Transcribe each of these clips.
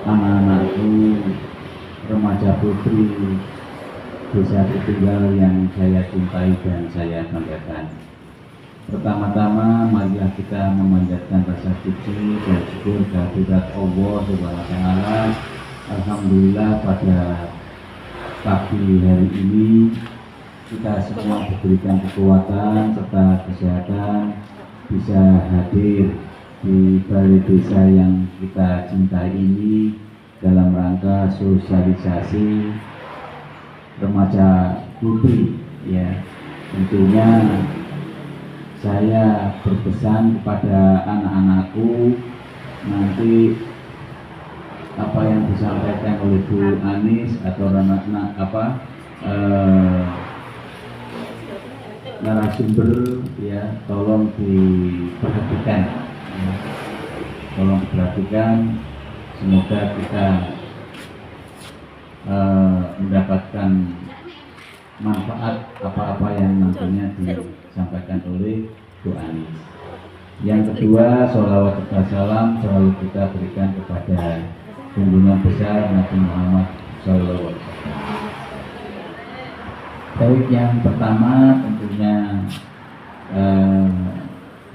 anak-anakku, remaja putri Desa Tertinggal yang saya cintai dan saya banggakan. Pertama-tama marilah kita memanjatkan rasa puji dan syukur kehadirat Allah Subhanahu wa taala. Alhamdulillah pada pagi hari ini kita semua diberikan kekuatan serta kesehatan bisa hadir di balai desa yang kita cintai ini dalam rangka sosialisasi remaja putri, ya. Tentunya saya berpesan kepada anak-anakku nanti apa yang disampaikan oleh Bu Anis atau narasumber, ya, tolong diperhatikan, ya. Tolong diperhatikan, semoga kita mendapatkan manfaat apa-apa yang nantinya disampaikan oleh Bu Anis. Yang kedua, sholawat serta salam selalu kita berikan kepada junjungan besar Nabi Muhammad SAW. Baik, yang pertama tentunya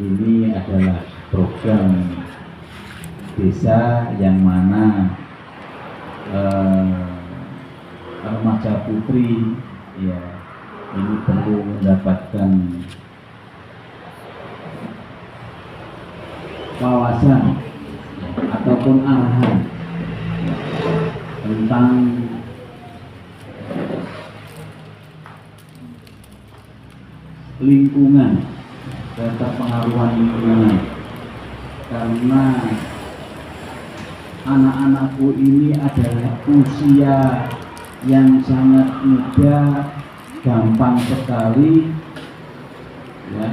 ini adalah program desa yang mana remaja putri, ya, ini perlu mendapatkan wawasan, ya, ataupun arahan, ya, tentang lingkungan dan terpengaruhan lingkungan, karena anak-anakku ini adalah usia yang sangat muda, gampang sekali, ya,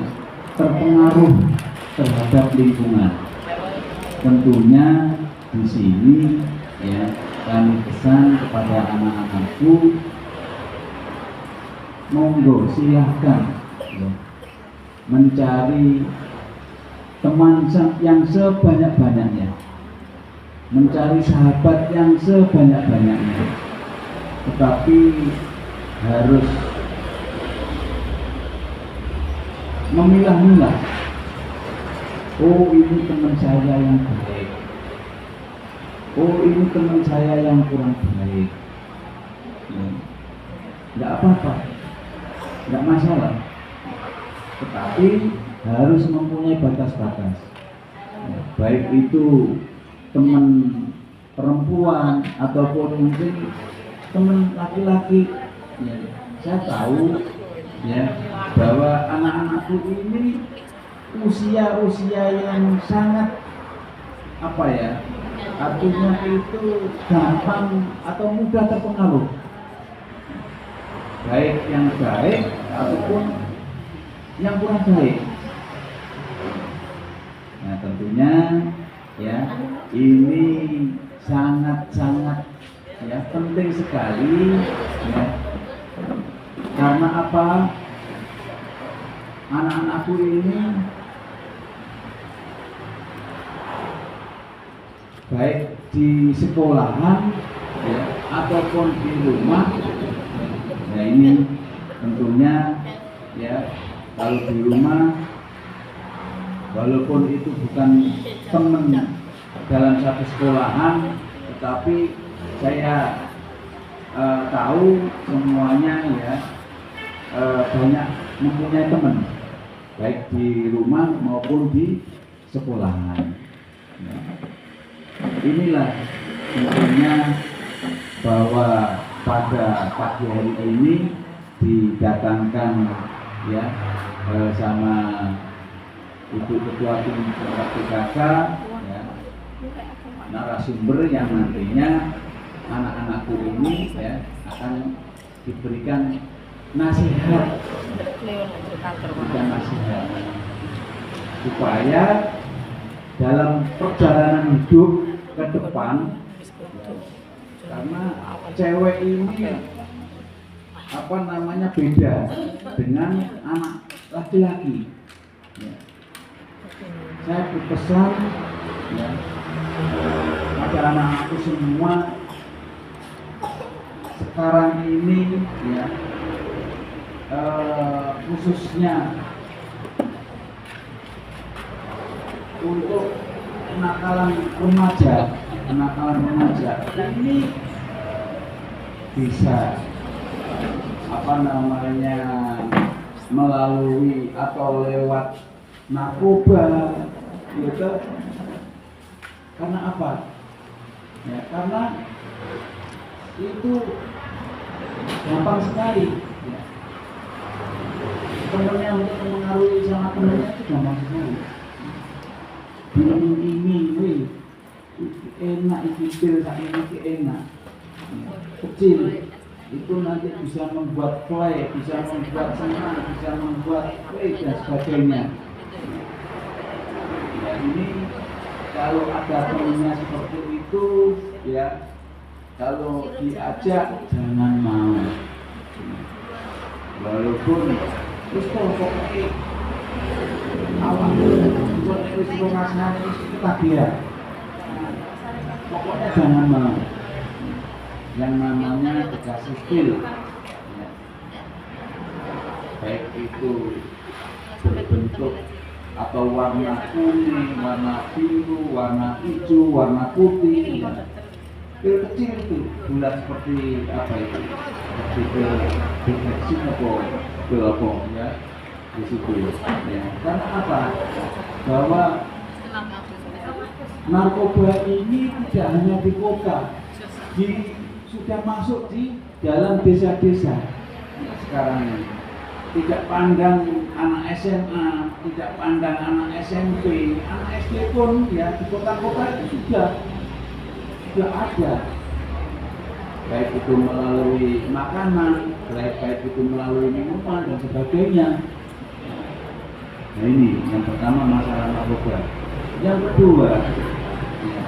terpengaruh terhadap lingkungan. Tentunya di sini, ya, kami pesan kepada anak-anakku, monggo silahkan, ya, mencari teman yang sebanyak-banyaknya, mencari sahabat yang sebanyak-banyaknya, tetapi harus memilah-milah. Oh, ini teman saya yang baik, oh ini teman saya yang kurang baik, ya. Nggak apa-apa, nggak masalah, tetapi harus mempunyai batas-batas, ya, baik itu teman perempuan ataupun mungkin teman laki-laki, ya. Saya tahu, ya, bahwa anak-anakku ini usia yang sangat artinya itu gampang atau mudah terpengaruh, baik yang baik ataupun yang kurang baik. Nah, tentunya, ya, ini sangat-sangat, ya, penting sekali, ya. Karena apa? Anak-anakku ini baik di sekolahan, ya, ataupun di rumah. Nah, ini tentunya, ya, kalau di rumah walaupun itu bukan teman dalam satu sekolahan, tetapi saya tahu semuanya, ya, banyak mempunyai teman baik di rumah maupun di sekolahan, ya. Inilah tentunya bahwa pada pagi hari ini didatangkan, ya, sama Ibu Ketua Tim PKK, ya, narasumber yang nantinya anak-anakku ini, ya, akan diberikan nasihat, supaya dalam perjalanan hidup ke depan, karena cewek ini beda dengan anak laki-laki, ya. Saya berpesan, ya, kepada anak-anakku semua sekarang ini ya, khususnya untuk kenakalan remaja ini bisa melalui atau lewat narkoba gitu. Karena apa? Ya, karena itu gampang sekali ya. Temennya untuk mengaruhi sama temennya itu gampang sekali. Ini enak, iki pil sak ini enak kecil itu nanti bisa membuat play, bisa membuat senang, bisa membuat play dan sebagainya. Ya, ini kalau ada temennya seperti itu ya, kalau diajak jangan mau, walaupun terus pokoknya awak buat itu ngasih itu tadi ya, pokoknya jangan mau. Yang namanya dikasih pil ya, baik itu berbentuk atau warna kuning, warna biru, warna hijau, warna putih ya. Pil kecil itu bulat seperti apa itu, seperti pil deteksi atau pil apa ya di situ ya. Karena apa? Bahwa narkoba ini tidak hanya di kota, sudah masuk di dalam desa-desa sekarang ini. Tidak pandang anak SMA, tidak pandang anak SMP, anak SD pun ya di kota-kota itu sudah ada. Baik itu melalui makanan, baik itu melalui minuman dan sebagainya. Nah ini yang pertama masalah narkoba. Yang kedua, ya,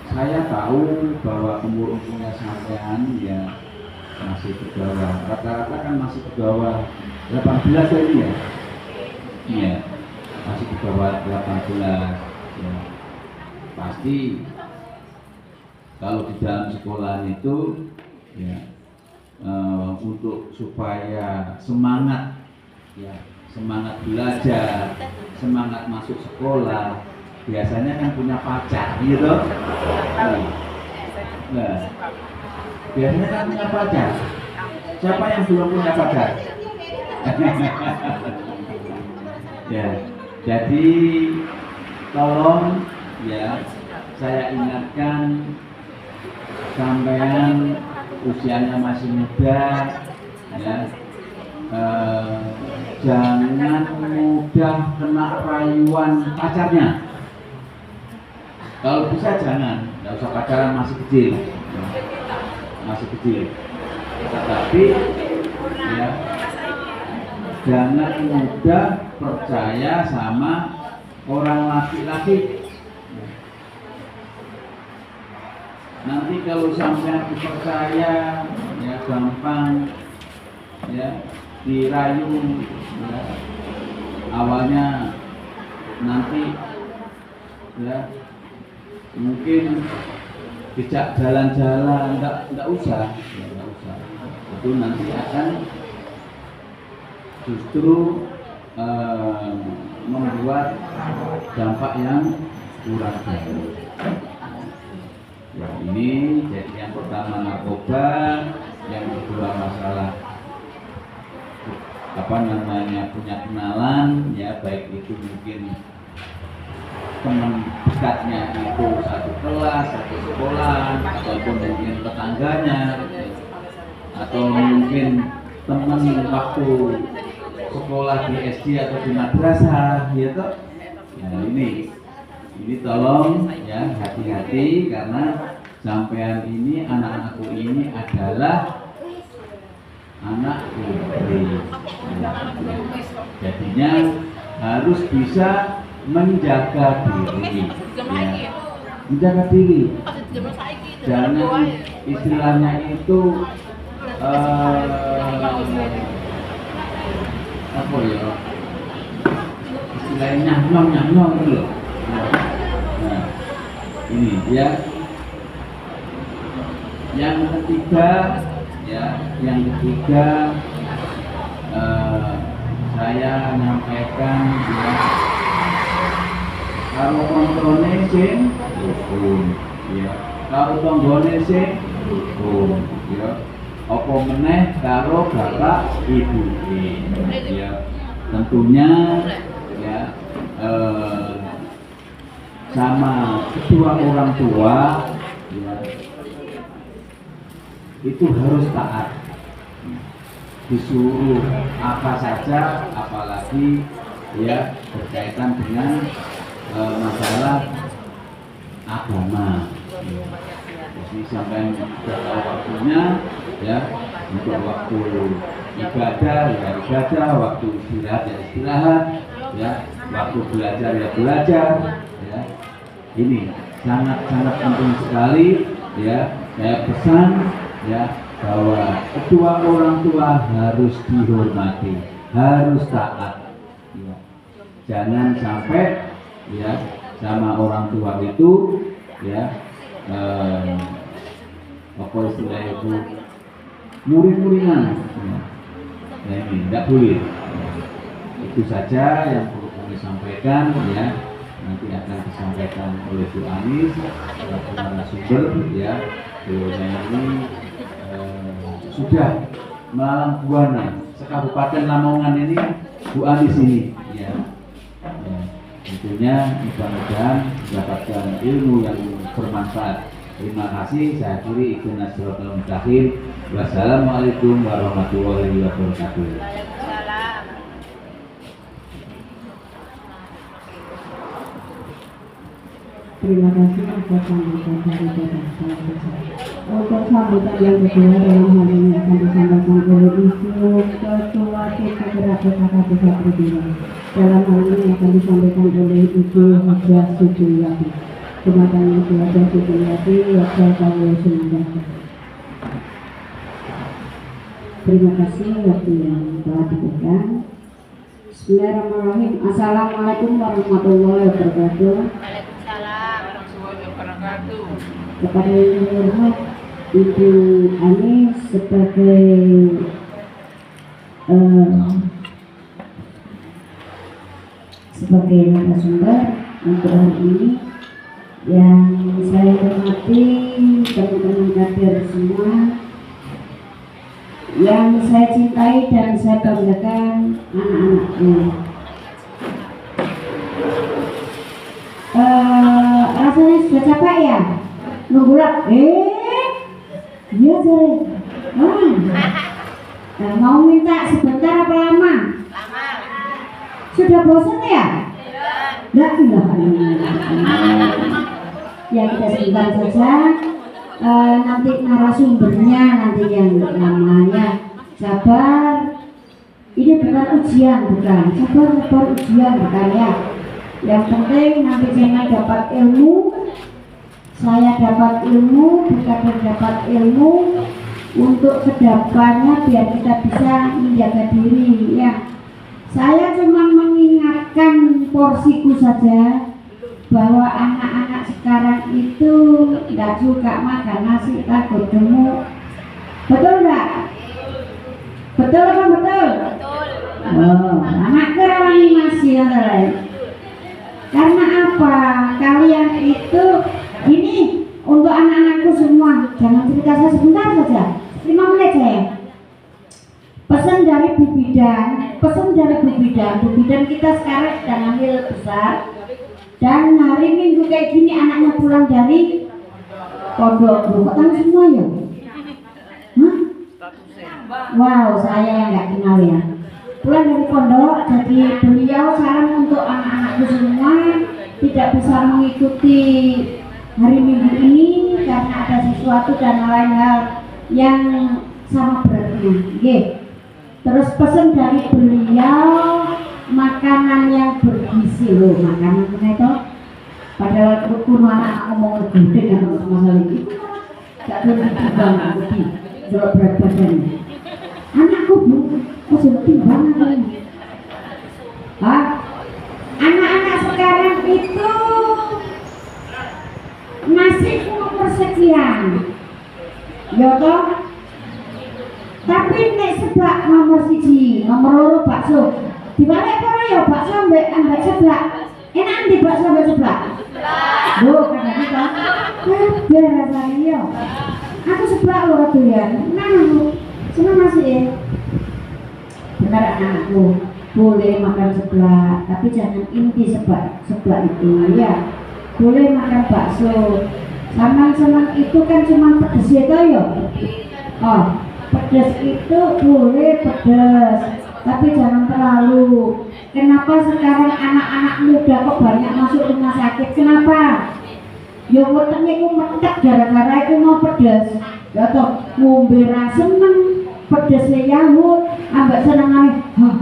saya tahu bahwa umur-umurnya sampean ya masih di bawah, rata-rata kan masih di bawah 18 ini ya. Iya, masih di bawah 18 ya. Pasti kalau di dalam sekolah itu ya untuk supaya semangat ya, semangat belajar, semangat masuk sekolah, biasanya kan punya pacar gitu. Nah, biasanya kan punya pacar. Siapa yang belum punya pacar? Ya, jadi tolong ya, saya ingatkan sampean usianya masih muda ya, jangan mudah kena rayuan pacarnya. Kalau bisa jangan, nggak usah pacaran masih kecil, tetapi ya jangan mudah percaya sama orang laki-laki. Nanti kalau sampai dipercaya ya gampang ya dirayu ya, awalnya nanti ya mungkin dijak jalan-jalan, enggak usah, itu nanti akan justru membuat dampak yang kurang baik. Ya, ini jadi yang pertama narkoba, yang kedua masalah punya kenalan ya, baik itu mungkin teman dekatnya itu satu kelas, satu sekolah, ataupun mungkin tetangganya, atau mungkin teman waktu sekolah di SD atau di madrasah, gitu. Ya ini tolong ya hati-hati, karena sampean ini, anak-anakku ini adalah anak putri. Jadinya harus bisa menjaga diri, ya. Menjaga diri. Jangan istilahnya itu apa ya? istilahnya nyam itu loh. Nah, ini ya. Yang ketiga saya menyampaikan ya, kalau kontrolnya sing hukum ya, kalau tonggone sing hukum ya, apa meneh karo bapak ibu ya, tentunya ya sama kedua orang tua ya, itu harus taat, disuruh apa saja, apalagi ya berkaitan dengan masalah agama. Jadi sampai berapa waktunya ya, untuk waktu ibadah ya ibadah, waktu istirahat ya istirahat ya, waktu belajar ya belajar ya. Ini sangat penting sekali ya. Saya pesan ya bahwa kedua orang tua harus dihormati, harus taat ya. Jangan sampai ya sama orang tua itu ya apa istilah itu murid-muridan ya. Ya, ini tidak boleh. Itu saja yang perlu kami sampaikan ya. Nanti akan disampaikan oleh Bu Anis selaku narasumber ya. Beliaunya ini sudah Malang Buana, sekabupaten Lamongan ini Bu Anis ini ya. Tentunya mudah-mudahan mendapatkan ilmu yang bermanfaat. Terima kasih. Saya akhiri ikhlas siratal mustaqim. Wassalamualaikum warahmatullahi wabarakatuh. Terima kasih atas sambutan dari Bapak Salam. Untuk sambutan yang kedua dalam hal ini akan disampaikan oleh Ibu Ketua TPK PKK Putri. Dalam hal ini akan disampaikan oleh Ibu Hajah Sujuyati. Terima Ibu Hajah Sujuyati, Wakil Kawal Sumedang. Terima kasih waktu yang telah diberikan. Bismillahirrahmanirrahim. Assalamualaikum warahmatullahi wabarakatuh. Kepada yang hormat Ibu Anis sebagai narasumber untuk hari ini, yang saya hormati teman-teman kader semua, yang saya cintai dan saya banggakan anak-anakku. Rasanya sudah capek ya? Nunggu lah, iya jare. Mau minta sebentar apa lama? Lama. Sudah bosan ya? Tidak. Ya kita simpan saja. Nanti narasumbernya nanti yang namanya sabar. Ini bukan ujian, bukan. Sabar ujian bukan ya. Yang penting nanti jangan dapat ilmu. Saya dapat ilmu, bukan dapat ilmu untuk kedepannya biar kita bisa menjaga diri ya. Saya cuma mengingatkan porsiku saja bahwa anak-anak sekarang itu tidak suka makan nasi, takut gemuk. Betul nggak? Betul apa betul? Betul. Oh, anak kerawani masih lain. Karena apa? Kalian itu ini untuk anak-anakku semua, jangan cerita saya sebentar saja, 5 menit saya. Pesan dari Bu Bidan kita sekarang sedang hamil besar, dan hari Minggu kayak gini anaknya pulang dari pondok. Kok tahu semua ya? Hah? Wow, saya yang nggak kenal ya. Pulang dari pondok, jadi beliau saran untuk anak-anakku semua tidak bisa mengikuti hari Minggu ini karena ada sesuatu dan lain hal yang sama beratnya. Terus pesan dari beliau makanan yang bergizi loh, makanan itu padahal kuno anak ngomong gede kan masalah itu gak boleh ditimbang lebih kalau berat badannya. Anakku bu, masih timbang anak sekian. Ya toh? Tapi nek seblak nomor 1, nomor 2 bakso. Dibalik kono ya bakso ambek seblak. Enak ndi bakso ambek seblak? Loh, kan kita. Biar rasanya ya. Aku seblak lho doyan. Nah, seneng masih. Benar anakku, boleh makan seblak, tapi jangan inti seblak itu ya. Boleh makan bakso. Sama senang itu kan cuma pedes ya toh ya. Oh, pedes itu boleh pedes, tapi jangan terlalu. Kenapa sekarang anak-anak muda kok banyak masuk rumah sakit? Kenapa? Ya wetenge ku metek gara-gara itu mau pedes. Ya toh ngombe ra seneng, pedes yahut, ambek senengane. Hah.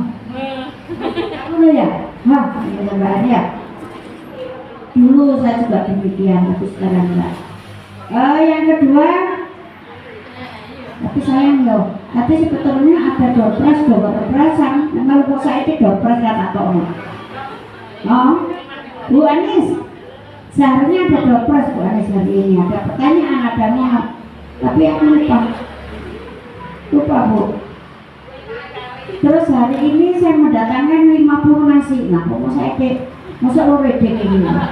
Ngono ya? Hah, benar ya. Dulu saya juga demikian, tapi sekarang enggak. Yang kedua, tapi sayang loh, tapi sebetulnya ada doorpresan. Memang kok saya itu doorpress atau oh, Bu Anis, seharusnya ada doorpress Bu Anis hari ini. Ada pertanyaan, ada mohon, tapi aku lupa Bu. Terus hari ini saya mendatangkan 50 nasi. Nah, kok saya kayak masa lo redek ini? Nah,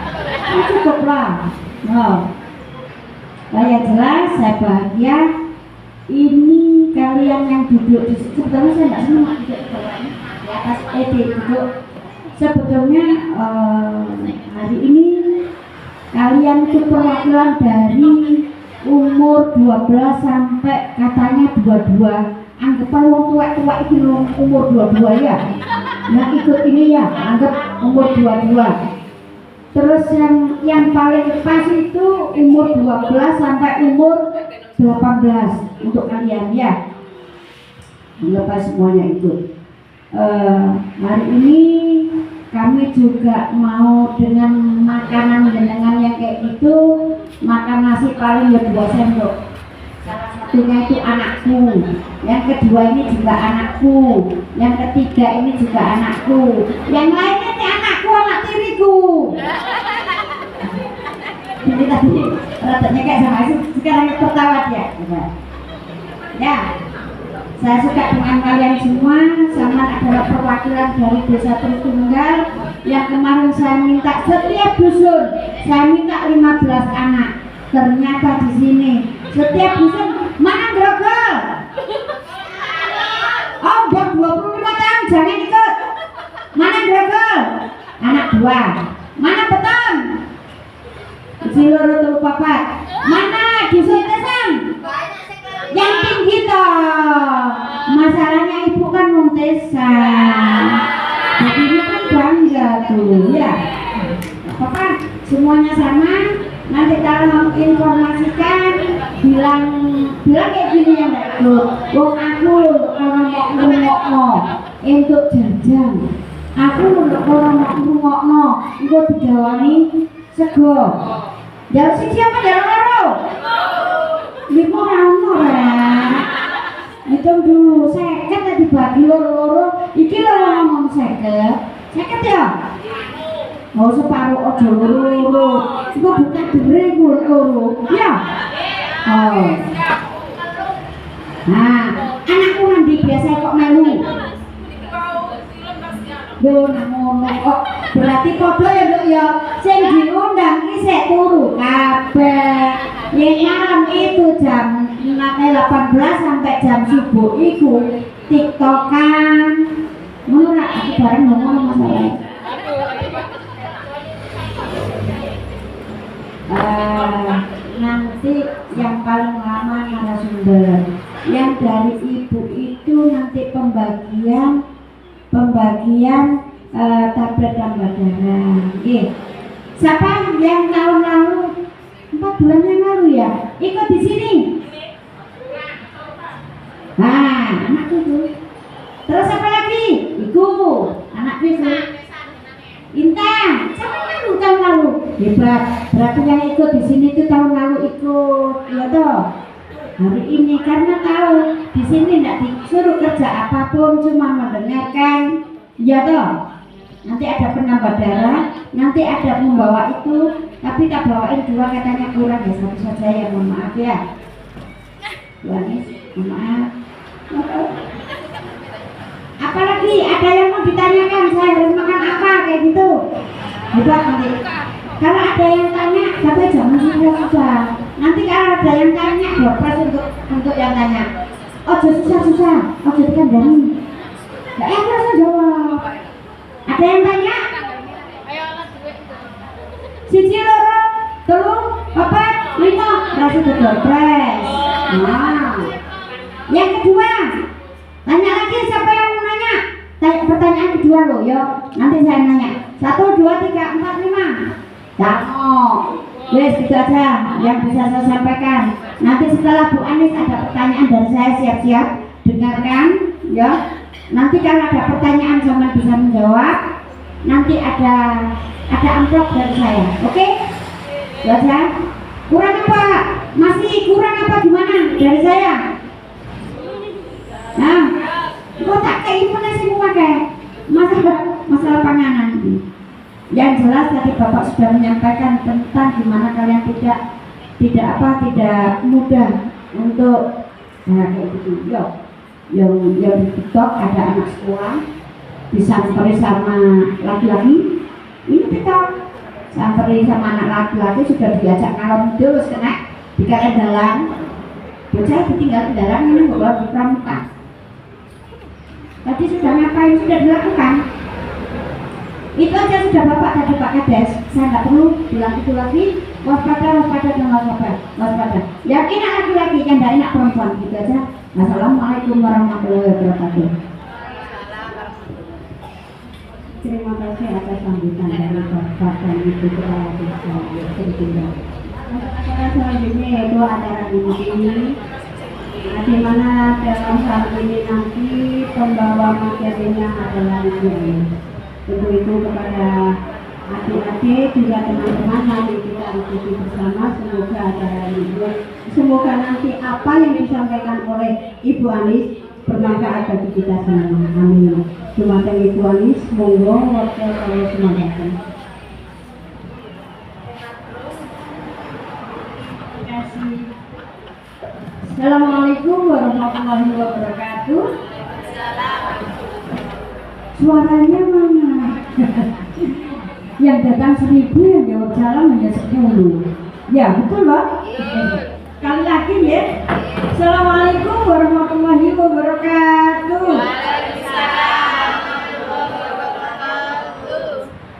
cukup lah. Nah, yang jelas saya bahagia. Ini kalian yang duduk di situ, sebetulnya saya tidak senang duduk di bawah ini, di atas duduk. Sebetulnya hari ini kalian itu perwakilan dari umur 12 sampai katanya 22. Anggapan wong tua-tua itu umur 22 ya. Yang ikut ini ya, anggap umur 22. Terus yang paling pas itu umur 12 sampai umur 18 untuk kalian ya. Anggap semuanya ikut. Hari ini kami juga mau dengan makanan dengan yang kayak gitu, makan nasi paling ya 2 sendok. Salah satunya itu anakku, yang kedua ini juga anakku, yang ketiga ini juga anakku, yang lainnya ini anakku, anak tiriku. Jadi tadi ratanya kayak sama itu, sekarang tertawa ya. Ya, saya suka dengan kalian semua. Sama adalah perwakilan dari Desa Tritunggal yang kemarin saya minta setiap dusun, saya minta 15 anak. Ternyata di sini setiap dusun mana grogol? Oh, umur 25 tahun jangan ikut. Mana grogol? Anak 2. Mana beton? Siloro telu papat. Mana dusun tesan? Yang tinggi toh. Masalahnya ibu kan Montesan. Jadi ini kan bangga tuh ya. Apa semuanya sama. Nanti kalau informasikan bilang kayak gini yang enggak ikut. Wong aku kalau mau ngomongno untuk jajan. Aku untuk kalau mau ngomongno engko digawani sego. Jalan siji apa jalan loro? Ibu rano lah. Hitung dulu 50 tadi dibagi loro-loro. Iki loro ngomong 50 ya? Mau separuh ojo loro. Iku bukan dere loro. Ya. Oh. Nah, anakku nanti biasa kok melu. Yo namono kok berarti padha ya Nduk ya. Sing diundang iki sik turu kabeh. Yen malam itu jam 18 sampai jam subuh iku tiktokan. Ngono ra aku bareng ngomong masalah. Nanti yang paling lama narasumber. Yang dari ibu itu nanti pembagian tablet tambah darah. Siapa yang tahun lalu 4 bulan yang lalu ya ikut di sini? Nah, anak itu. Terus apa lagi? Ikut anak itu. Intan, tahun lalu hebat. Berarti yang ikut di sini itu tahun lalu ikut, ya toh. Hari ini karena tahu di sini tidak disuruh kerja apapun, cuma mendengarkan, ya toh. nanti ada penambah darah, nanti ada membawa itu, tapi tak bawain 2 katanya kurang ya, 1 saja ya, mohon maaf ya. Bu Anis, mohon maaf. Apalagi ada yang mau ditanyakan, saya harus makan apa kayak gitu. Hebat nanti. Kalau ada yang tanya, tapi jangan susah-susah. Nanti kalau ada yang tanya, dompet untuk yang tanya. Oh, susah-susah, oh dikandani. Gak enak jawab. Ada yang tanya? Siji loro, telu, papat, lima, rasa dompet. Nah, yang kedua, tanya lagi siapa yang mau nanya? Pertanyaan kedua loh, yuk. Nanti saya nanya. 1, 2, 3, 4, 5. Jangan. Wes gitu aja yang bisa saya sampaikan. Nanti setelah Bu Anis ada pertanyaan dari saya, siap-siap dengarkan, ya. Nanti kalau ada pertanyaan sama bisa menjawab. Nanti ada amplop dari saya, oke? Ya aja. Kurang apa? Masih kurang apa gimana dari saya? Nah, kok tak kayak gimana sih mau pakai masalah panganan ini. Yang jelas tadi Bapak sudah menyampaikan tentang gimana kalian tidak mudah untuk kayak gitu. Yang di TikTok ada anak sekolah disamperi sama laki-laki. Ini TikTok samperi sama anak laki-laki sudah diajak kalau terus kena dikatakan dalam. Bocah ditinggal di dalam ini bawa di pramuka. Tadi sudah ngapain, sudah dilakukan. Itu aja sudah Bapak tadi Pak Kades. Saya nggak perlu bilang itu lagi. Waspada dan waspada. Yakin laki-laki yang tidak enak perempuan, gitu aja. Assalamualaikum warahmatullahi wabarakatuh. Terima kasih atas sambutan dari Bapak dan Ibu Kepala Desa Serdina. Acara selanjutnya yaitu acara ini. Di mana dalam hal ini nanti pembawa materinya adalah Ibu. Untuk itu kepada adik-adik juga teman-teman mari kita ikuti bersama, semoga acara ini, semoga nanti apa yang disampaikan oleh Ibu Anis bermanfaat bagi kita semua. Amin. Terima kasih Ibu Anis, monggo waktu kalau semuanya. Assalamualaikum warahmatullahi wabarakatuh. Suaranya mana? Yang datang 1000, yang jawab salam hanya 10. Ya betul Pak. Kali lagi ya. Assalamualaikum warahmatullahi wabarakatuh.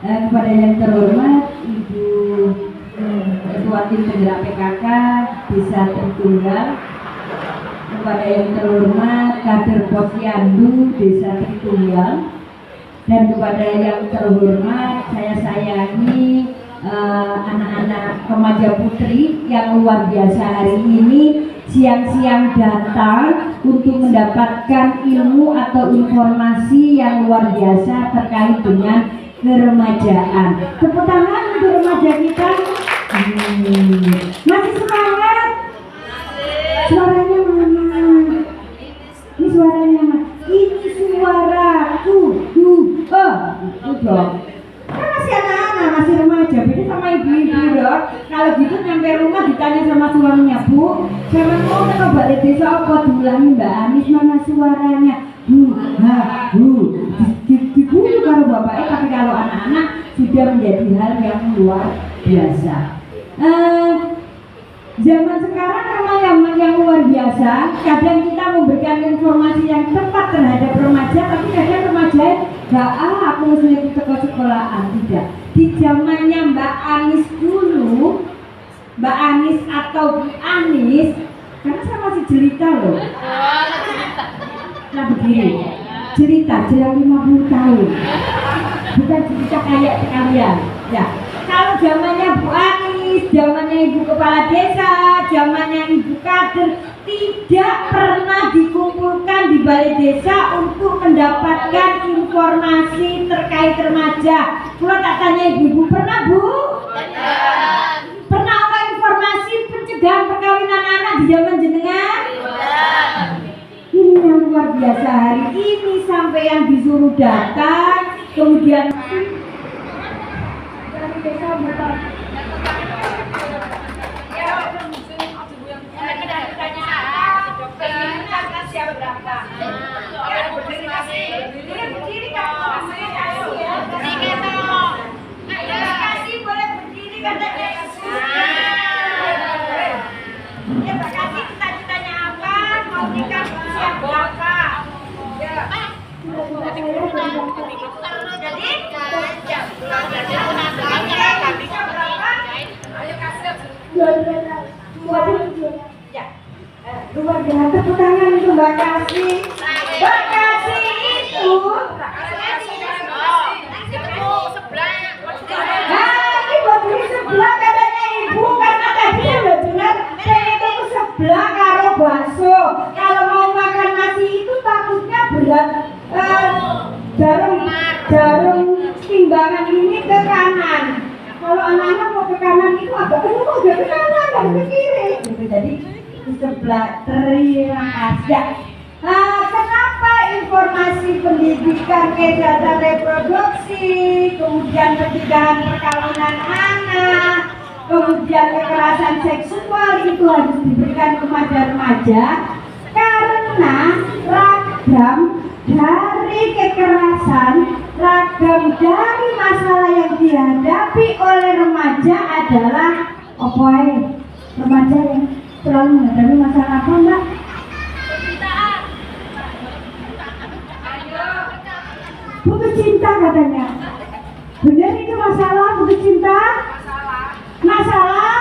Kepada yang terhormat Ibu Ketua Tim Penggerak PKK Desa Tritunggal, kepada yang terhormat Kader Posyandu Desa Tritunggal, dan kepada yang terhormat saya sayangi anak-anak remaja putri yang luar biasa hari ini siang-siang datang untuk mendapatkan ilmu atau informasi yang luar biasa terkait dengan keremajaan. Tepuk tangan untuk remaja kita. Masih semangat? Suaranya mana? Ini suaranya mana? Ini suaraku. Itu dong. Kan masih anak-anak, masih remaja, beda sama ibu-ibu dong. Kalau gitu nyampe rumah ditanya sama suaminya, Bu, saya mau ke balik desa apa? Diulangi Mbak Anis, mana suaranya? Diburu kalau bapaknya, tapi kalau anak-anak sudah menjadi hal yang luar biasa. Zaman sekarang memang yang luar biasa. Kadang kita memberikan informasi yang tepat terhadap remaja, tapi kadang remaja aku mesti ikut ke sekolahan. Tidak. Di zamannya Mbak Anis dulu, Mbak Anis atau Bu Anis, karena saya masih jelita loh. Nah begini, cerita jelang 50 tahun, bukan cerita kayak kalian. Ya, kalau zamannya Bu Anis, zamannya Ibu Kepala Desa, zamannya Ibu Kader, tidak pernah dikumpulkan di balai desa untuk mendapatkan informasi terkait remaja. Kalau tak tanya ibu-ibu, pernah Bu? Pernah apa informasi pencegahan perkawinan anak di zaman jenengan? Ini yang luar biasa, hari ini sampai yang disuruh datang, kemudian Ya. Luar biasa, tepuk tangan itu Mbak Kasih. Mbak Kasih itu ini berdiri sebelah katanya ibu, karena tadi saya udah dengar saya itu sebelah karo bakso. Kalau mau makan nasi itu takutnya berat, jarum timbangan ini ke kanan. Kalau anak-anak mau ke kanan itu agak ke kanan, agak ke kiri. Gitu. Jadi di sebelah. Terima kasih. Kenapa informasi pendidikan, kesehatan reproduksi, kemudian pencegahan perkawinan anak, kemudian kekerasan seksual itu harus diberikan kepada remaja? Karena ragam dari kekerasan, ragam dari masalah yang dihadapi oleh remaja adalah apa ya? Remaja yang selalu menghadapi masalah apa, Mbak? Putus cinta katanya. Benar itu masalah putus cinta? Masalah?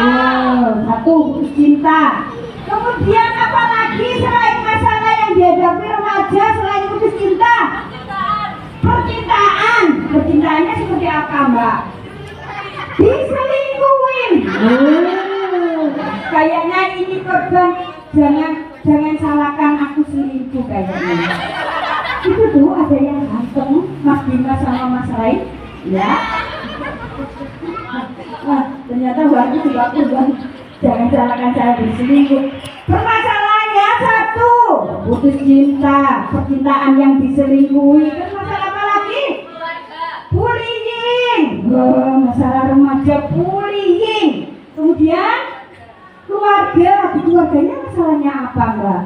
Oh, satu putus cinta. Kemudian apa lagi selain masalah yang dihadapi remaja selain putus cinta? Percintaan. Percintaannya seperti apa, Mbak? Diselingkuhin. Kayaknya ini korban. Jangan salahkan aku selingkuh kayaknya. Itu tuh ada yang ganteng, Mas Bima sama Mas Rai, ya. Ternyata waktu juga korban. Jangan salahkan saya berselingkuh. Permasalahannya satu, putus cinta, percintaan yang diselingkuhi. Terus masalah apa lagi? Bullying. Masalah remaja bullying. Kemudian keluarga. Di keluarganya masalahnya apa, Mbak?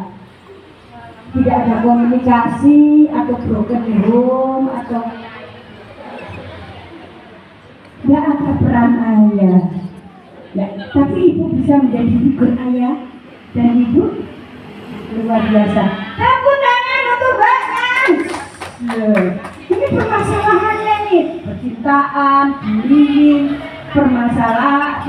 Tidak ada komunikasi atau broken home atau tidak ada peran ayah. Ya, tapi ibu bisa menjadi figur ayah dan ibu luar biasa. Tepuk tangan untuk Mbak Nas. Ini permasalahannya nih, percintaan, bullying, permasalahan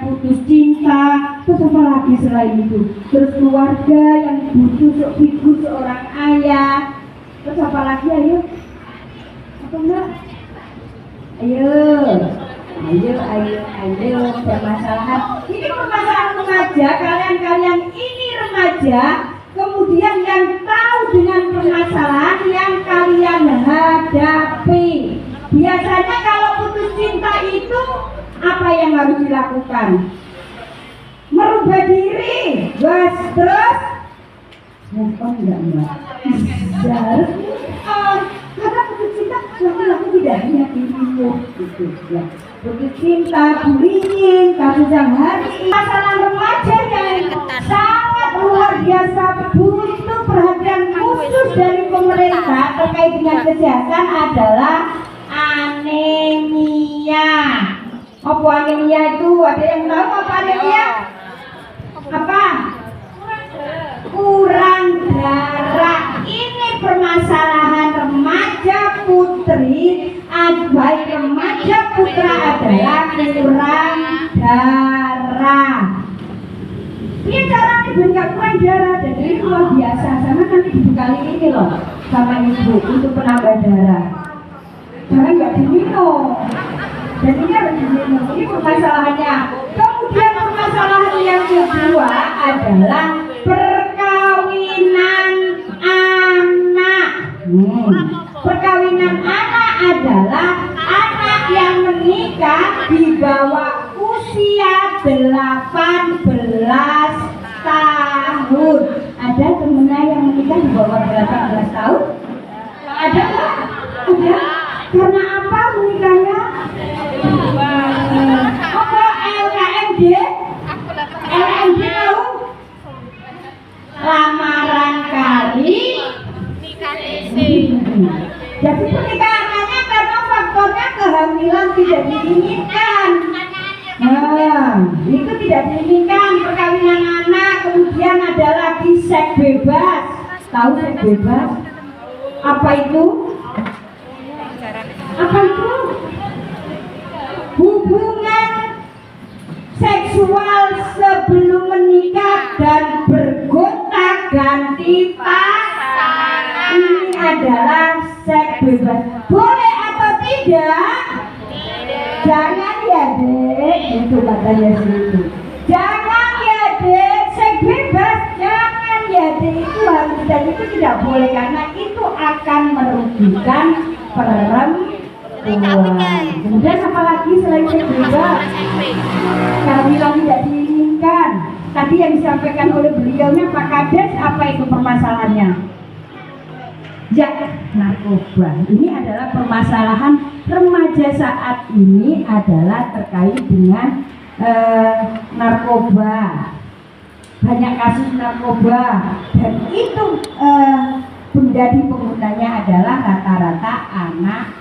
putus cinta, terus apa lagi selain itu? Terus keluarga yang butuh figur seorang ayah, terus apa lagi? Ayo, apa enggak? Ayo, permasalahan. Ini permasalahan remaja, kalian ini remaja, kemudian yang tahu dengan permasalahan yang kalian hadapi. Biasanya kalau putus cinta itu apa yang harus dilakukan? Merubah diri, terus enggak. Karena putus cinta laki-laki tidak hanya dirimu, gitu ya. Putus cinta, bullying, kasus yang hari, masalah remaja yang sangat luar biasa butuh perhatian khusus dari pemerintah terkait dengan kesehatan adalah anemia. Apa anemia itu? Ada yang tahu apa anemia? Apa? Kurang darah. Ini permasalahan remaja putri, baik remaja putra adalah kurang darah. Ini cara ibu nggak kurang darah, dan ini luar biasa. Sama nanti ibu kali ini loh sama ibu untuk penambah darah. Jangan nggak diminum. Dan ini harus diminum. Ini permasalahannya. Kemudian permasalahan yang kedua adalah perkawinan anak. Perkawinan anak adalah anak yang menikah di bawah usia 18 tahun. Ada temennya yang menikah di bawah 18 tahun? Ada nggak? Ada. Karena apa menikahnya? Apa LKMD? LKMD tahu? Lamaran kali nikah isi. Jadi pernikahannya karena faktornya kehamilan tidak diinginkan. Itu tidak diinginkan, perkawinan anak. Kemudian ada lagi seks bebas. Tahu seks bebas? Apa itu? Apa itu? Hubungan seks seksual sebelum menikah dan bergonta-ganti pasangan. Ini adalah seks bebas. Boleh atau tidak? Jangan ya dek, itu katanya situ. Jangan ya dek, seks bebas. Jangan ya dek, itu harus, dan itu tidak boleh karena itu akan merugikan perempuan. Kemudian apalagi selain seks bebas, kehamilan tidak diinginkan. Tadi yang disampaikan oleh beliaunya Pak Kades, apa itu permasalahannya? Ya, narkoba. Ini adalah permasalahan remaja saat ini adalah terkait dengan narkoba. Banyak kasus narkoba dan itu menjadi penggunanya adalah rata-rata anak-anak.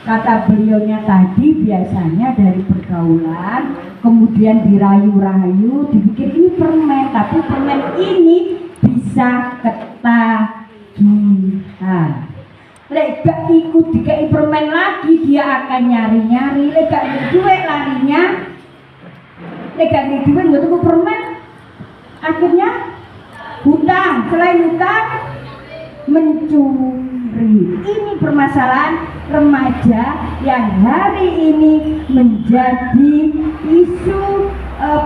Kata beliaunya tadi biasanya dari pergaulan, kemudian dirayu-rayu, dipikir ini permen, tapi permen ini bisa ketagihan. Lek gak ikut dikai permen lagi dia akan nyari-nyari, lek gak duit larinya, lek gak duit nggak tuku permen, akhirnya hutang, selain hutang mencuri. Ini permasalahan remaja yang hari ini menjadi isu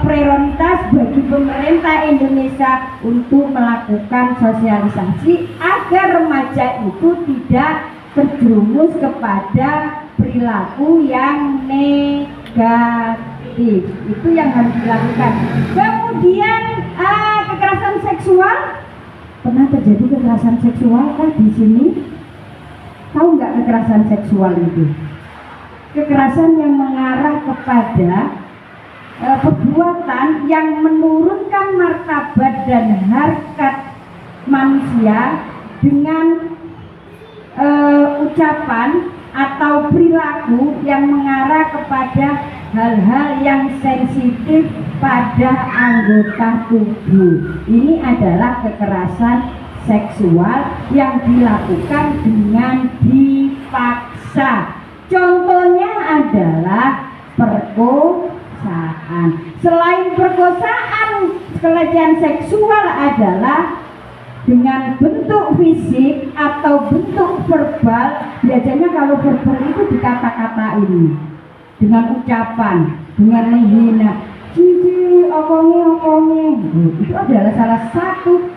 prioritas bagi pemerintah Indonesia untuk melakukan sosialisasi agar remaja itu tidak terjerumus kepada perilaku yang negatif. Itu yang harus dilakukan. Kemudian kekerasan seksual. Pernah terjadi kekerasan seksual kan di sini? Tahu nggak kekerasan seksual itu? Kekerasan yang mengarah kepada perbuatan yang menurunkan martabat dan harkat manusia dengan ucapan atau perilaku yang mengarah kepada hal-hal yang sensitif pada anggota tubuh. Ini adalah kekerasan seksual yang dilakukan dengan dipaksa. Contohnya adalah perkosaan. Selain perkosaan, pelecehan seksual adalah dengan bentuk fisik atau bentuk verbal. Biasanya kalau verbal itu dikata-katain dengan ucapan, dengan menghina, cici, okonge, itu adalah salah satu.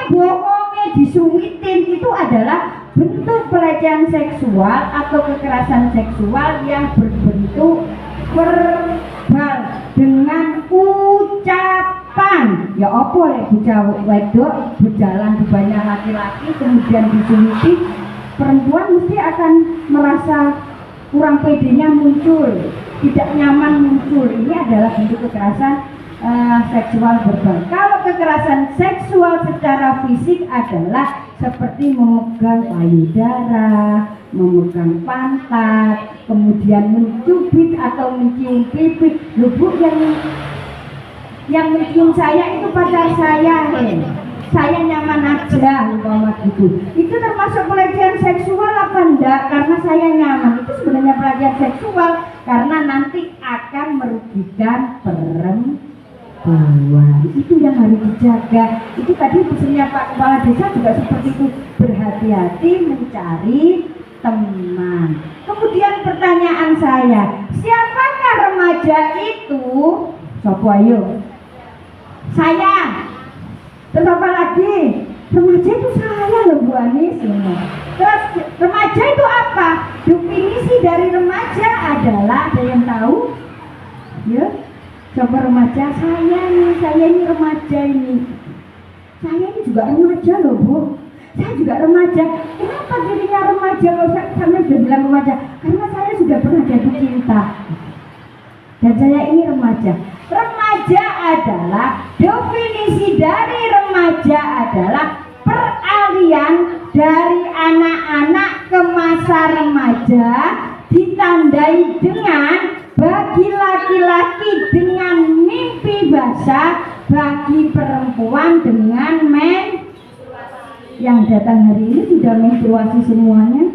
Bokonge, disuwitin, itu adalah bentuk pelecehan seksual atau kekerasan seksual yang berbentuk verbal dengan ucapan. Ya apa ya, bocah wedok berjalan di banyak laki-laki kemudian disuwiti, perempuan mesti akan merasa kurang pedenya muncul, tidak nyaman muncul. Ini adalah bentuk kekerasan seksual verbal. Kalau kekerasan seksual secara fisik adalah seperti memegang payudara, memegang pantat, kemudian mencubit atau mencium pipi. Lubuk yang mencium saya itu pacar saya, saya nyaman aja, umpama gitu. Itu termasuk pelecehan seksual apa enggak? Karena saya nyaman, itu sebenarnya pelecehan seksual karena nanti akan merugikan perempuan. Itu yang harus dijaga. Itu tadi pesannya Pak Kepala Desa juga seperti itu, berhati-hati mencari teman. Kemudian pertanyaan saya, siapakah remaja itu? Sopo ayo? Saya. Terus apa lagi? Remaja itu saya loh Bu Anis. Terus remaja itu apa? Definisi dari remaja adalah, ada yang tahu? Ya. Coba remaja, saya ini remaja ini. Saya ini juga remaja loh Bu. Saya juga remaja. Kenapa dirinya remaja? Kalau saya sudah bilang remaja, karena saya sudah pernah jatuh cinta. Dan saya ini remaja. Remaja adalah, definisi dari remaja adalah peralihan dari anak-anak ke masa remaja, ditandai dengan bagi laki-laki dengan mimpi basah, bagi perempuan dengan yang datang hari ini sudah menstruasi semuanya.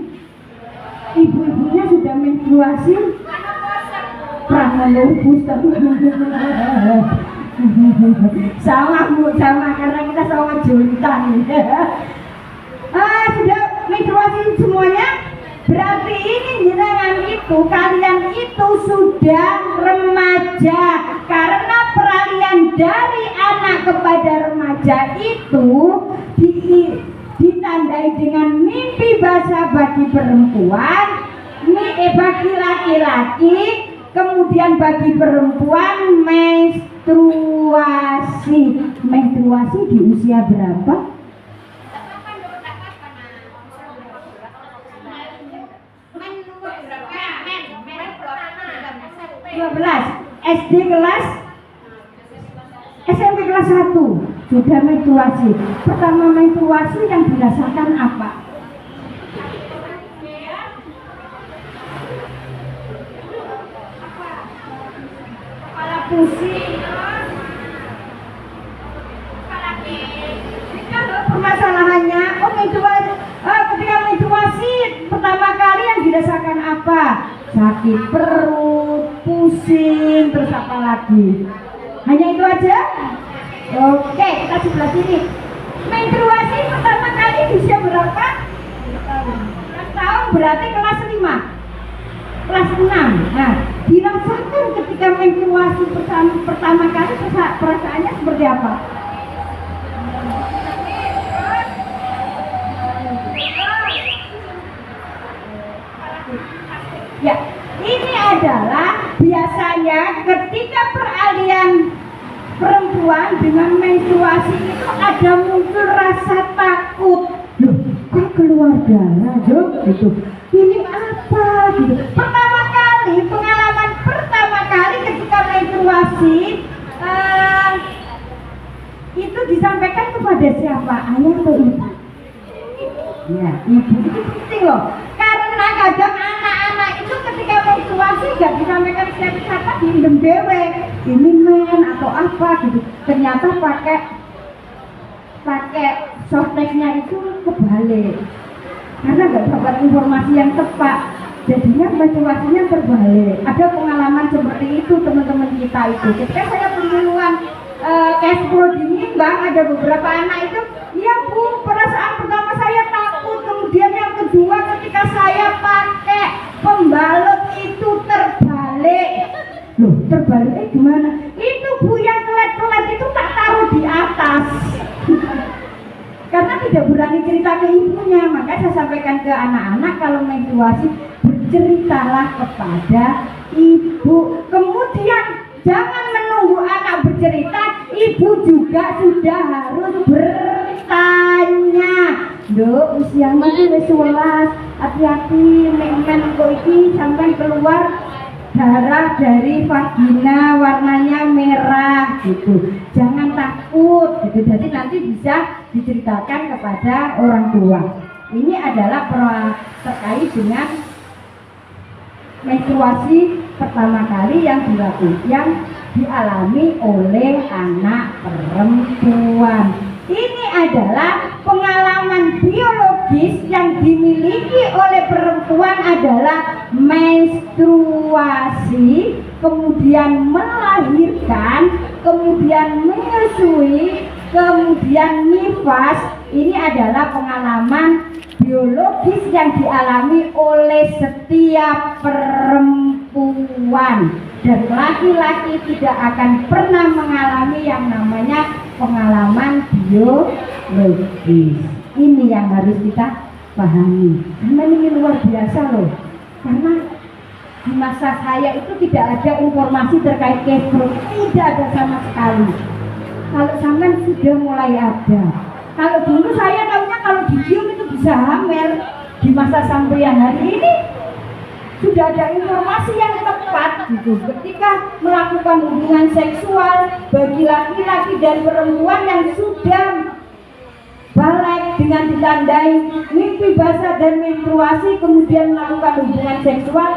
Ibu-ibunya sudah menstruasi. pramelubus sama karena kita sama juntan. Sudah menstruasi semuanya, berarti ini jenengan itu, kalian itu sudah remaja, karena peralihan dari anak kepada remaja itu ditandai dengan mimpi basah bagi perempuan, bagi laki-laki, kemudian bagi perempuan menstruasi. Menstruasi di usia berapa? 12. SD kelas SMP kelas 1 sudah menstruasi. Pertama menstruasi yang dirasakan apa? Kepala pusing. Kalau permasalahannya, ketika menstruasi pertama kali yang dirasakan apa? Sakit perut, pusing, terus apa lagi? Hanya itu aja? Oke, kita sebelah sini. Menstruasi pertama kali di usia berapa? 11 tahun, berarti kelas 5, kelas 6. Nah, dirasakan ketika menstruasi pertama kali perasaannya seperti apa? Ya, ini adalah biasanya ketika peralihan perempuan dengan menstruasi itu ada muncul rasa takut. Loh, kok keluar darah, gitu. Ini apa gitu. Pengalaman pertama kali ketika menstruasi itu disampaikan kepada siapa? Ayah atau ibu? Ya, ibu itu penting loh. Karena kadang anak-anak itu ketika menstruasi gak disampaikan siapa-siapa, diindem dewe, ini men atau apa gitu. Ternyata pakai softteknya itu kebalik, karena gak dapat informasi yang tepat, jadinya menstruasinya terbalik. Ada pengalaman seperti itu teman-teman kita itu. Ketika saya pemiluan cash flow di Nimbang, ada beberapa anak itu, iya bu, perasaan pertama saya takut, kemudian yang kedua ketika saya pakai pembalut itu terbalik. Loh, terbaliknya gimana? Itu bu, yang kelet-kelet itu tak taruh di atas. Karena tidak berani cerita ke ibunya, maka saya sampaikan ke anak-anak kalau menstruasi berceritalah kepada ibu. Kemudian jangan menunggu anak bercerita, ibu juga sudah harus bertanya. Dok, usianya wis 11, hati-hati men kok iki sampai keluar darah dari vagina warnanya merah gitu. Jangan takut gitu. Jadi nanti bisa diceritakan kepada orang tua. Ini adalah terkait dengan menstruasi pertama kali yang dialami oleh anak perempuan. Ini adalah pengalaman biologis yang dimiliki oleh perempuan adalah menstruasi, kemudian melahirkan, kemudian menyusui, kemudian nifas. Ini adalah pengalaman biologis yang dialami oleh setiap perempuan, dan laki-laki tidak akan pernah mengalami yang namanya pengalaman biologis. Ini yang harus kita pahami. Karena ini luar biasa loh. Karena di masa saya itu tidak ada informasi terkait kefro, tidak ada sama sekali. Kalau sampean sudah mulai ada. Kalau dulu saya tahunya kalau dicium itu bisa hamil. Di masa sampean hari ini sudah ada informasi yang tepat gitu. Ketika melakukan hubungan seksual bagi laki-laki dan perempuan yang sudah balik dengan ditandai mimpi basah dan menstruasi, kemudian melakukan hubungan seksual,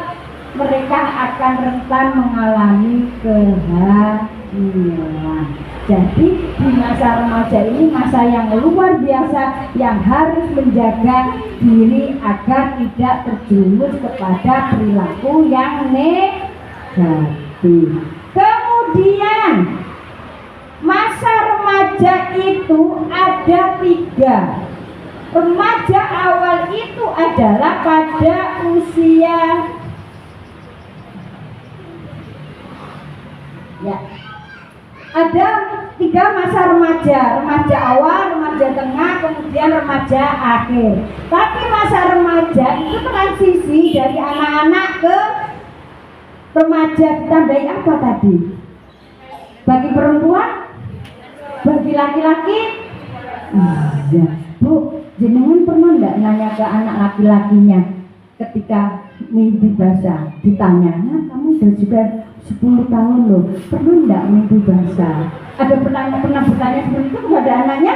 mereka akan rentan mengalami kehamilan. Jadi di masa remaja ini masa yang luar biasa yang harus menjaga diri agar tidak terjerumus kepada perilaku yang hati. Kemudian masa remaja itu ada 3. Remaja awal itu adalah pada usia ada 3 masa remaja. Remaja awal, remaja tengah, kemudian remaja akhir. Tapi masa remaja itu transisi dari anak-anak ke remaja. Ditandai apa tadi? Bagi perempuan, bagi laki-laki. Iya, Bu, jenengan pernah enggak nanya ke anak laki-lakinya ketika mimpi basah? Ditanya, nah kamu udah juga 10 tahun loh, pernah enggak mimpi basah? Ada pernah bertanya seperti itu kepada anaknya?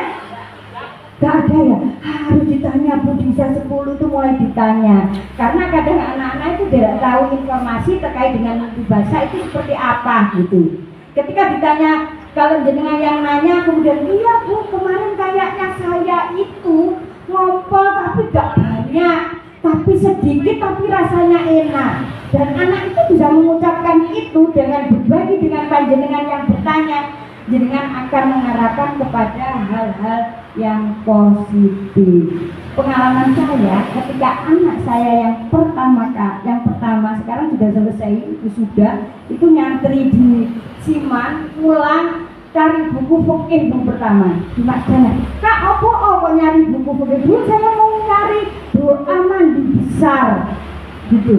Gak ada ya, harus ditanya Bu, di usia 10 itu mulai ditanya. Karena kadang anak-anak itu tidak tahu informasi terkait dengan mimpi basah itu seperti apa gitu. Ketika ditanya, kalau jenengan yang nanya kemudian, iya Bu, kemarin kayaknya saya itu ngompol tapi gak banyak, tapi sedikit tapi rasanya enak. Dan anak itu bisa mengucapkan itu dengan berbagi dengan panjenengan yang bertanya. Jenengan akan mengarahkan kepada hal-hal yang positif. Pengalaman saya ketika anak saya yang pertama sekarang sudah selesai itu nyantri di Siman, pulang cari buku fikih yang pertama di Masjid. Kak, kok nyari buku fikih? Bu, saya mau cari doa mandi besar. Gitu.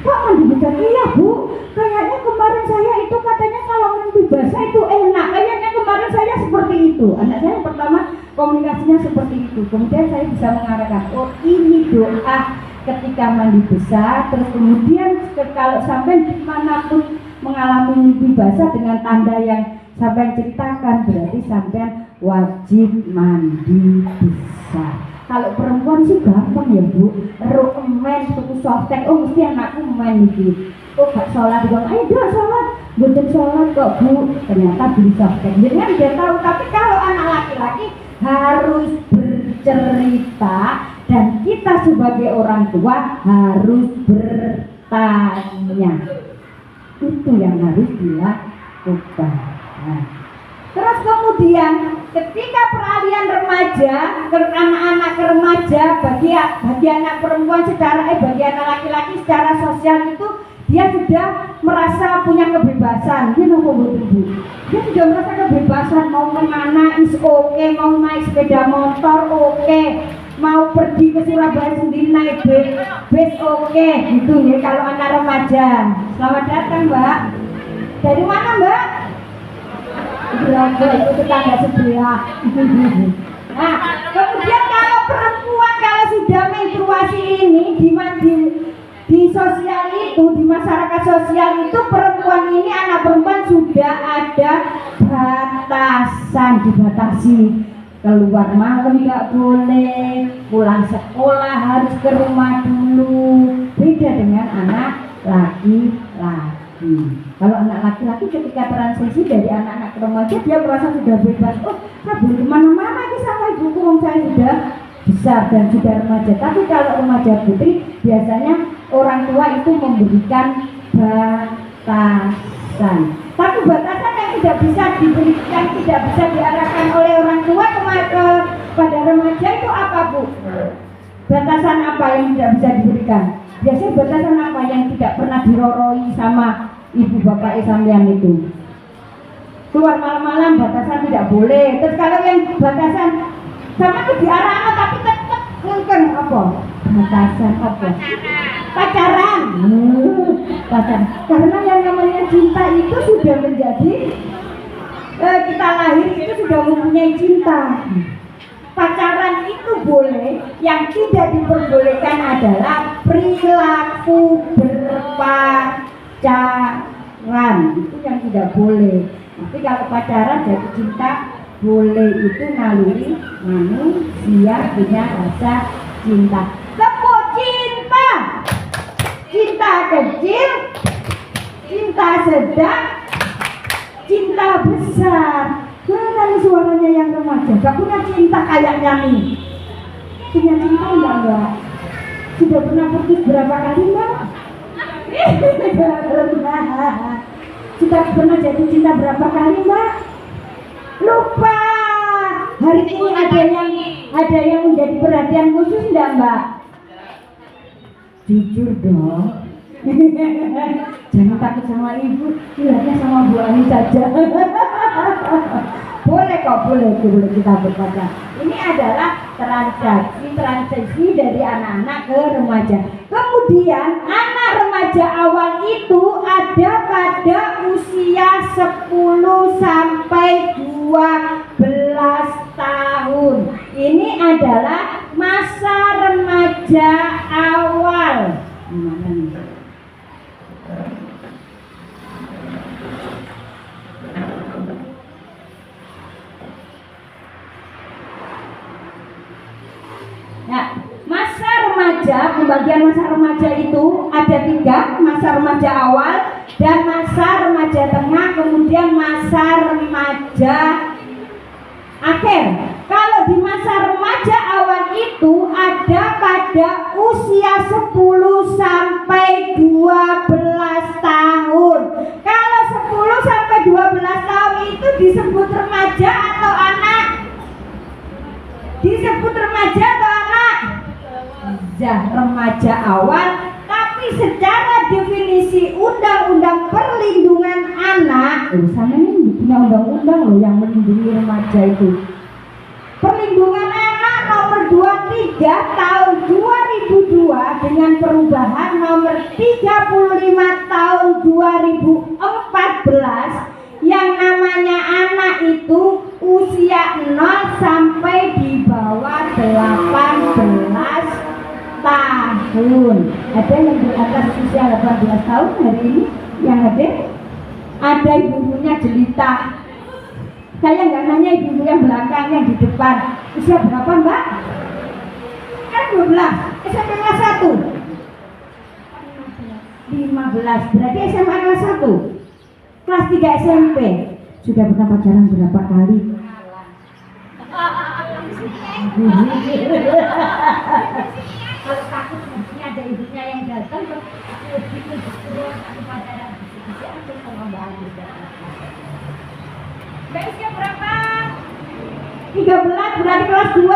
Kok mandi besar? Iya Bu, kayaknya kemarin saya itu katanya kalau mandi basah itu enak. Kayaknya kemarin saya seperti itu. Anak saya yang pertama komunikasinya seperti itu. Kemudian saya bisa mengarahkan, oh ini doa ketika mandi besar. Terus kemudian kalau sampai dimanapun mengalami mimpi basah dengan tanda yang sampai ceritakan, berarti sampai wajib mandi besar. Kalau perempuan sih gampang ya Bu, emen tuku softtek, oh mesti anakku main gitu. Oh gak sholat, bilang ayo dia sholat, bukan sholat kok Bu, ternyata beli softtek. Jadi kan dia tahu. Tapi kalau anak laki-laki harus bercerita, dan kita sebagai orang tua harus bertanya. Itu yang harus dilakukan. Nah, terus kemudian ketika peralihan remaja ke anak-anak ke remaja, bagi anak perempuan bagi anak laki-laki secara sosial itu dia sudah merasa punya kebebasan. Dia dia sudah merasa kebebasan, mau kemana is oke, mau naik sepeda motor oke, mau pergi ke Surabaya sendiri naik bus oke, gitu ya kalau anak remaja. Selamat datang Mbak. Dari mana Mbak? Itu tetangga sebelah. Nah, kemudian kalau perempuan kalau sudah menstruasi ini di sosial itu, di masyarakat sosial itu, perempuan ini, anak perempuan sudah ada batasan, dibatasi. Keluar malam nggak boleh, pulang sekolah harus ke rumah dulu. Beda dengan anak laki-laki. Kalau anak laki-laki ketika transisi dari anak-anak ke remaja, dia merasa sudah bebas. Oh, saya boleh kemana-mana ini sama ibuku, saya sudah besar dan sudah remaja. Tapi kalau remaja putri, biasanya orang tua itu memberikan batasan. Tapi batasan yang tidak bisa diberikan, tidak bisa diarahkan oleh orang tua kepada remaja itu apa Bu? Batasan apa yang tidak bisa diberikan? Biasanya batasan apa yang tidak pernah diroroi sama ibu bapak sampean itu? Keluar malam-malam batasan tidak boleh. Terus kalau yang batasan sama itu diarahkan tapi tetap mungkin apa? Batasan apa? Pacaran. Pacaran. Karena yang namanya cinta itu sudah menjadi kita lahir itu sudah mempunyai cinta. Pacaran itu boleh, yang tidak diperbolehkan adalah perilaku berpacaran. Itu yang tidak boleh. Tapi kalau pacaran jadi cinta boleh, itu naluri manusia punya rasa cinta. Tepuk cinta. Cinta kecil, cinta sedang, cinta besar. Mana suaranya yang remaja? Gak punya cinta kayaknya nih. Punya cinta enggak? Sudah pernah putus berapa kali Mbak? cinta pernah jatuh cinta berapa kali, Mbak? Lupa. Hari ini ada yang menjadi perhatian khusus enggak, Mbak? Jujur dong. Jangan takut sama ibu, lihatnya sama Bu Ani saja. Boleh kok, boleh kita berkata. Ini adalah transisi dari anak-anak ke remaja. Kemudian anak remaja awal itu ada pada usia 10 sampai 12 tahun. Ini adalah masa remaja awal. Nah, masa remaja, pembagian masa remaja itu ada 3, masa remaja awal dan masa remaja tengah, kemudian masa remaja akhir. Kalau di masa remaja awal itu ada pada usia 10 sampai 12 tahun. Kalau 10 sampai 12 tahun itu disebut remaja atau anak? Disebut remaja atau anak? Ya, remaja awal. Tapi secara definisi Undang-Undang Perlindungan Anak, sana ini punya undang-undang loh yang melindungi remaja itu. Perlindungan Anak nomor 23 tahun 2002 dengan perubahan nomor 35 tahun 2014 yang namanya anak itu usia 0 sampai di bawah 18 tahun. Ada yang di atas usia 18 tahun hari ini yang hadir? Ada ibunya jelita. Saya nggak nanya ibu yang belakang, yang di depan. Usia berapa, Mbak? Kan 12. SMP kelas 1. 15. Berarti SMA kelas 1. Kelas 3 SMP. Sudah pernah pacaran berapa kali? Kalau takut mungkin ada ibunya yang datang terus disuruh pacaran. Mbak usia berapa? 13, berarti kelas 2,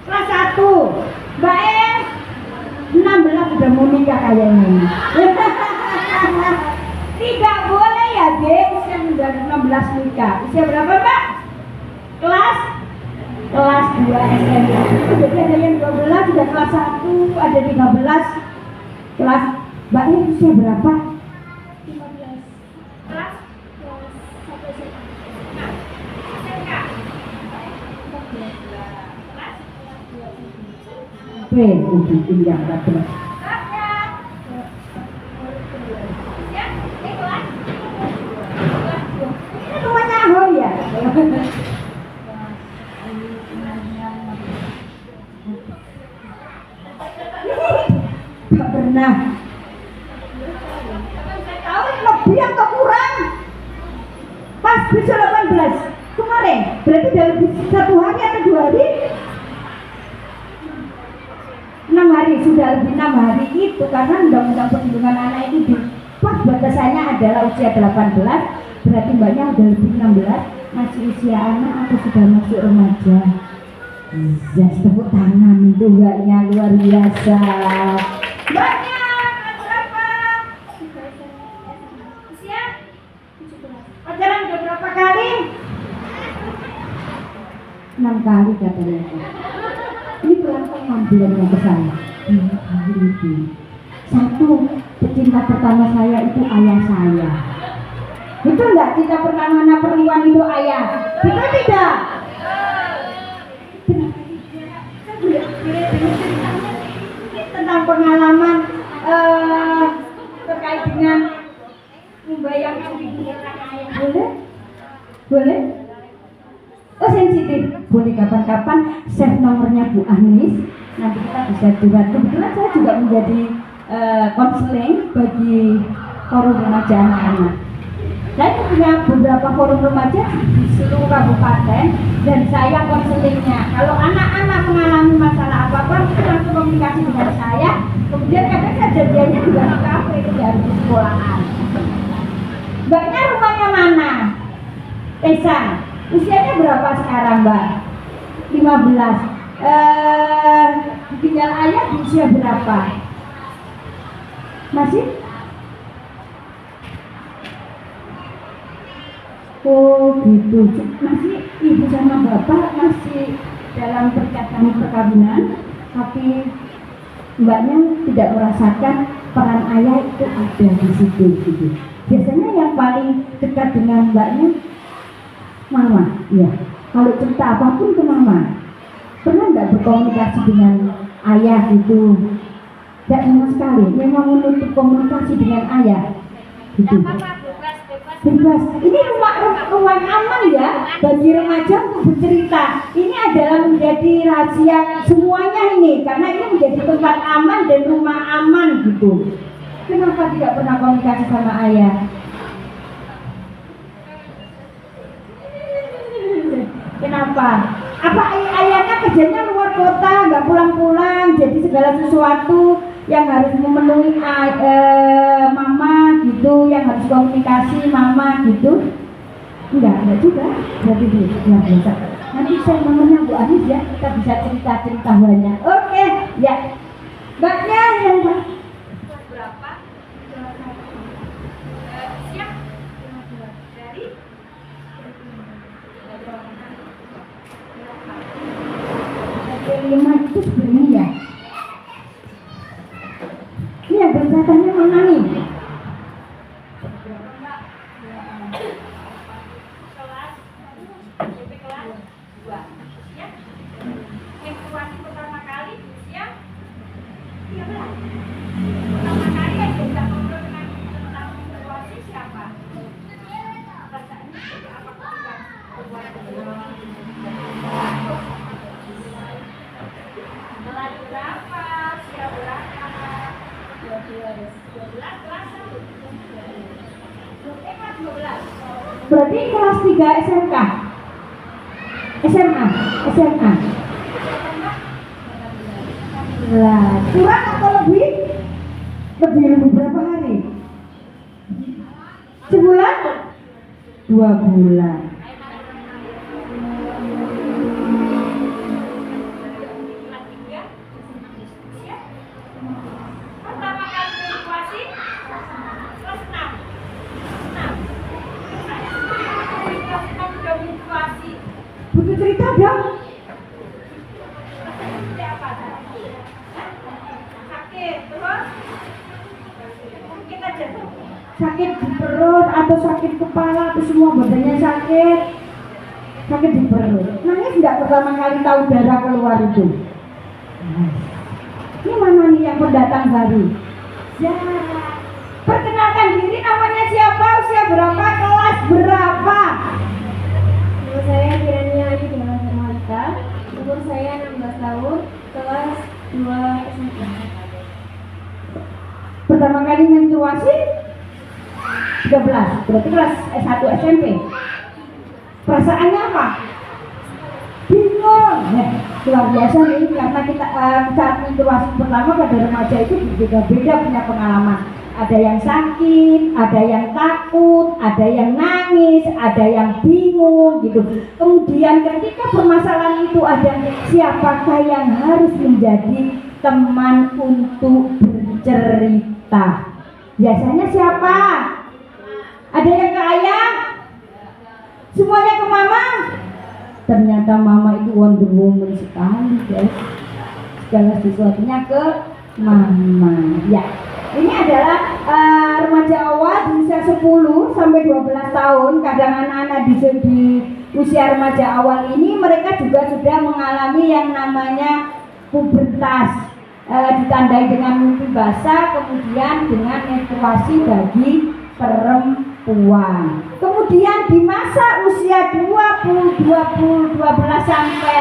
kelas 1. Mbak 16 sudah mau nikah kayaknya. Tidak boleh ya, Dek, usia 16 nikah. Usia berapa, Mbak? Kelas 2 SMP. Jadi ada yang 12, sudah kelas 1, ada 13. Kelas Mbak usia berapa? 15. Kelas untuk pinjam satu. Semuanya oh ya. Tak pernah. Tahun lebih atau kurang? Pas bisa 18 kemarin. Berarti dalam 1 hari atau 2 hari? 6 hari, sudah lebih 6 hari itu karena Undang-Undang Perlindungan Anak itu di pas batasannya adalah usia 18, berarti Mbaknya udah lebih 16, masih usia anak atau sudah masuk remaja. Ya, tepuk tangan itu Mbaknya luar biasa. Mbaknya berapa? Usia? Pacaran udah berapa kali? 6 kali katanya. Ini pelan-pelan bilangnya ke saya. Satu, pecinta pertama saya itu ayah saya. Betul nggak? Cinta pertama anak perempuan itu ayah. Betul tidak? Tentang pengalaman terkait dengan membayangkan ibunya ayah. Boleh? Boleh? Oh sensitif, boleh kapan-kapan save nomornya Bu Anis, nanti kita bisa curhat. Kebetulan saya juga menjadi konseling bagi forum remaja anak-anak. Saya punya beberapa forum remaja di seluruh kabupaten dan saya konselingnya. Kalau anak-anak mengalami masalah apa-apa, itu langsung komunikasi dengan saya. Kemudian kadang kejadiannya juga di kafe, itu dari sekolahan. Mbaknya Tesan, usianya berapa sekarang Mbak? 15. Ditinggal ayah di usia berapa? Masih? Oh gitu, masih ibu sama bapak masih dalam perkataan perkawinan, tapi mbaknya tidak merasakan peran ayah itu ada di situ gitu. Biasanya yang paling dekat dengan mbaknya mama, ya. Kalau cerita apapun ke mama, pernah nggak berkomunikasi dengan ayah gitu? Tidak sama sekali, memang menutup komunikasi dengan ayah gitu. Bebas. Ini ruang aman ya bagi remaja untuk bercerita. Ini adalah menjadi rahasia semuanya ini, karena ini menjadi tempat aman dan rumah aman gitu. Kenapa tidak pernah komunikasi sama ayah? Kenapa? Apa ayahnya kerjanya luar kota, nggak pulang-pulang, jadi segala sesuatu yang harus memenuhi mama gitu, yang harus komunikasi mama gitu? Enggak juga. Berarti luar biasa. Nanti saya namanya Bu Anis ya, kita bisa cerita-cerita banyak. Oke, ya. Mbaknya yang berapa? Siap? Dari? Lima itu sebenarnya ya. Ini yang bercatanya mana nih? Berarti kelas 3 SMK? SMA? Lah, kurang atau lebih? Lebih berapa hari? Sebulan? 2 bulan. Butuh cerita dong. Sakit terus? Mungkin aja sakit di perut atau sakit kepala atau semua badannya sakit. Sakit di perut. Nangis nggak pertama kali tahu darah keluar itu? Ini mana nih yang pendatang baru? Ya. Perkenalkan diri, namanya siapa, usia berapa, kelas berapa? Nama saya Kirania Adi Dewa Hermawita, umur saya 16 tahun, kelas 2 SMP. Pertama kali menstruasi 13, berarti kelas S1 SMP. Perasaannya apa? Bingung. Luar biasa nih, karena kita saat menstruasi pertama pada remaja itu berbeda-beda punya pengalaman. Ada yang sakit, ada yang takut, ada yang nangis, ada yang bingung gitu. Kemudian ketika permasalahan itu ada, siapakah yang harus menjadi teman untuk bercerita? Biasanya siapa? Ada yang ke ayah? Semuanya ke mama? Ternyata mama itu Wonder Woman sekali guys. Segala sesuatunya ke mama. Ya. Ini adalah remaja awal di usia 10 sampai 12 tahun. Kadang anak-anak di usia remaja awal ini mereka juga sudah mengalami yang namanya pubertas, ditandai dengan mimpi basah, kemudian dengan menstruasi bagi perempuan. Kemudian di masa usia 12 sampai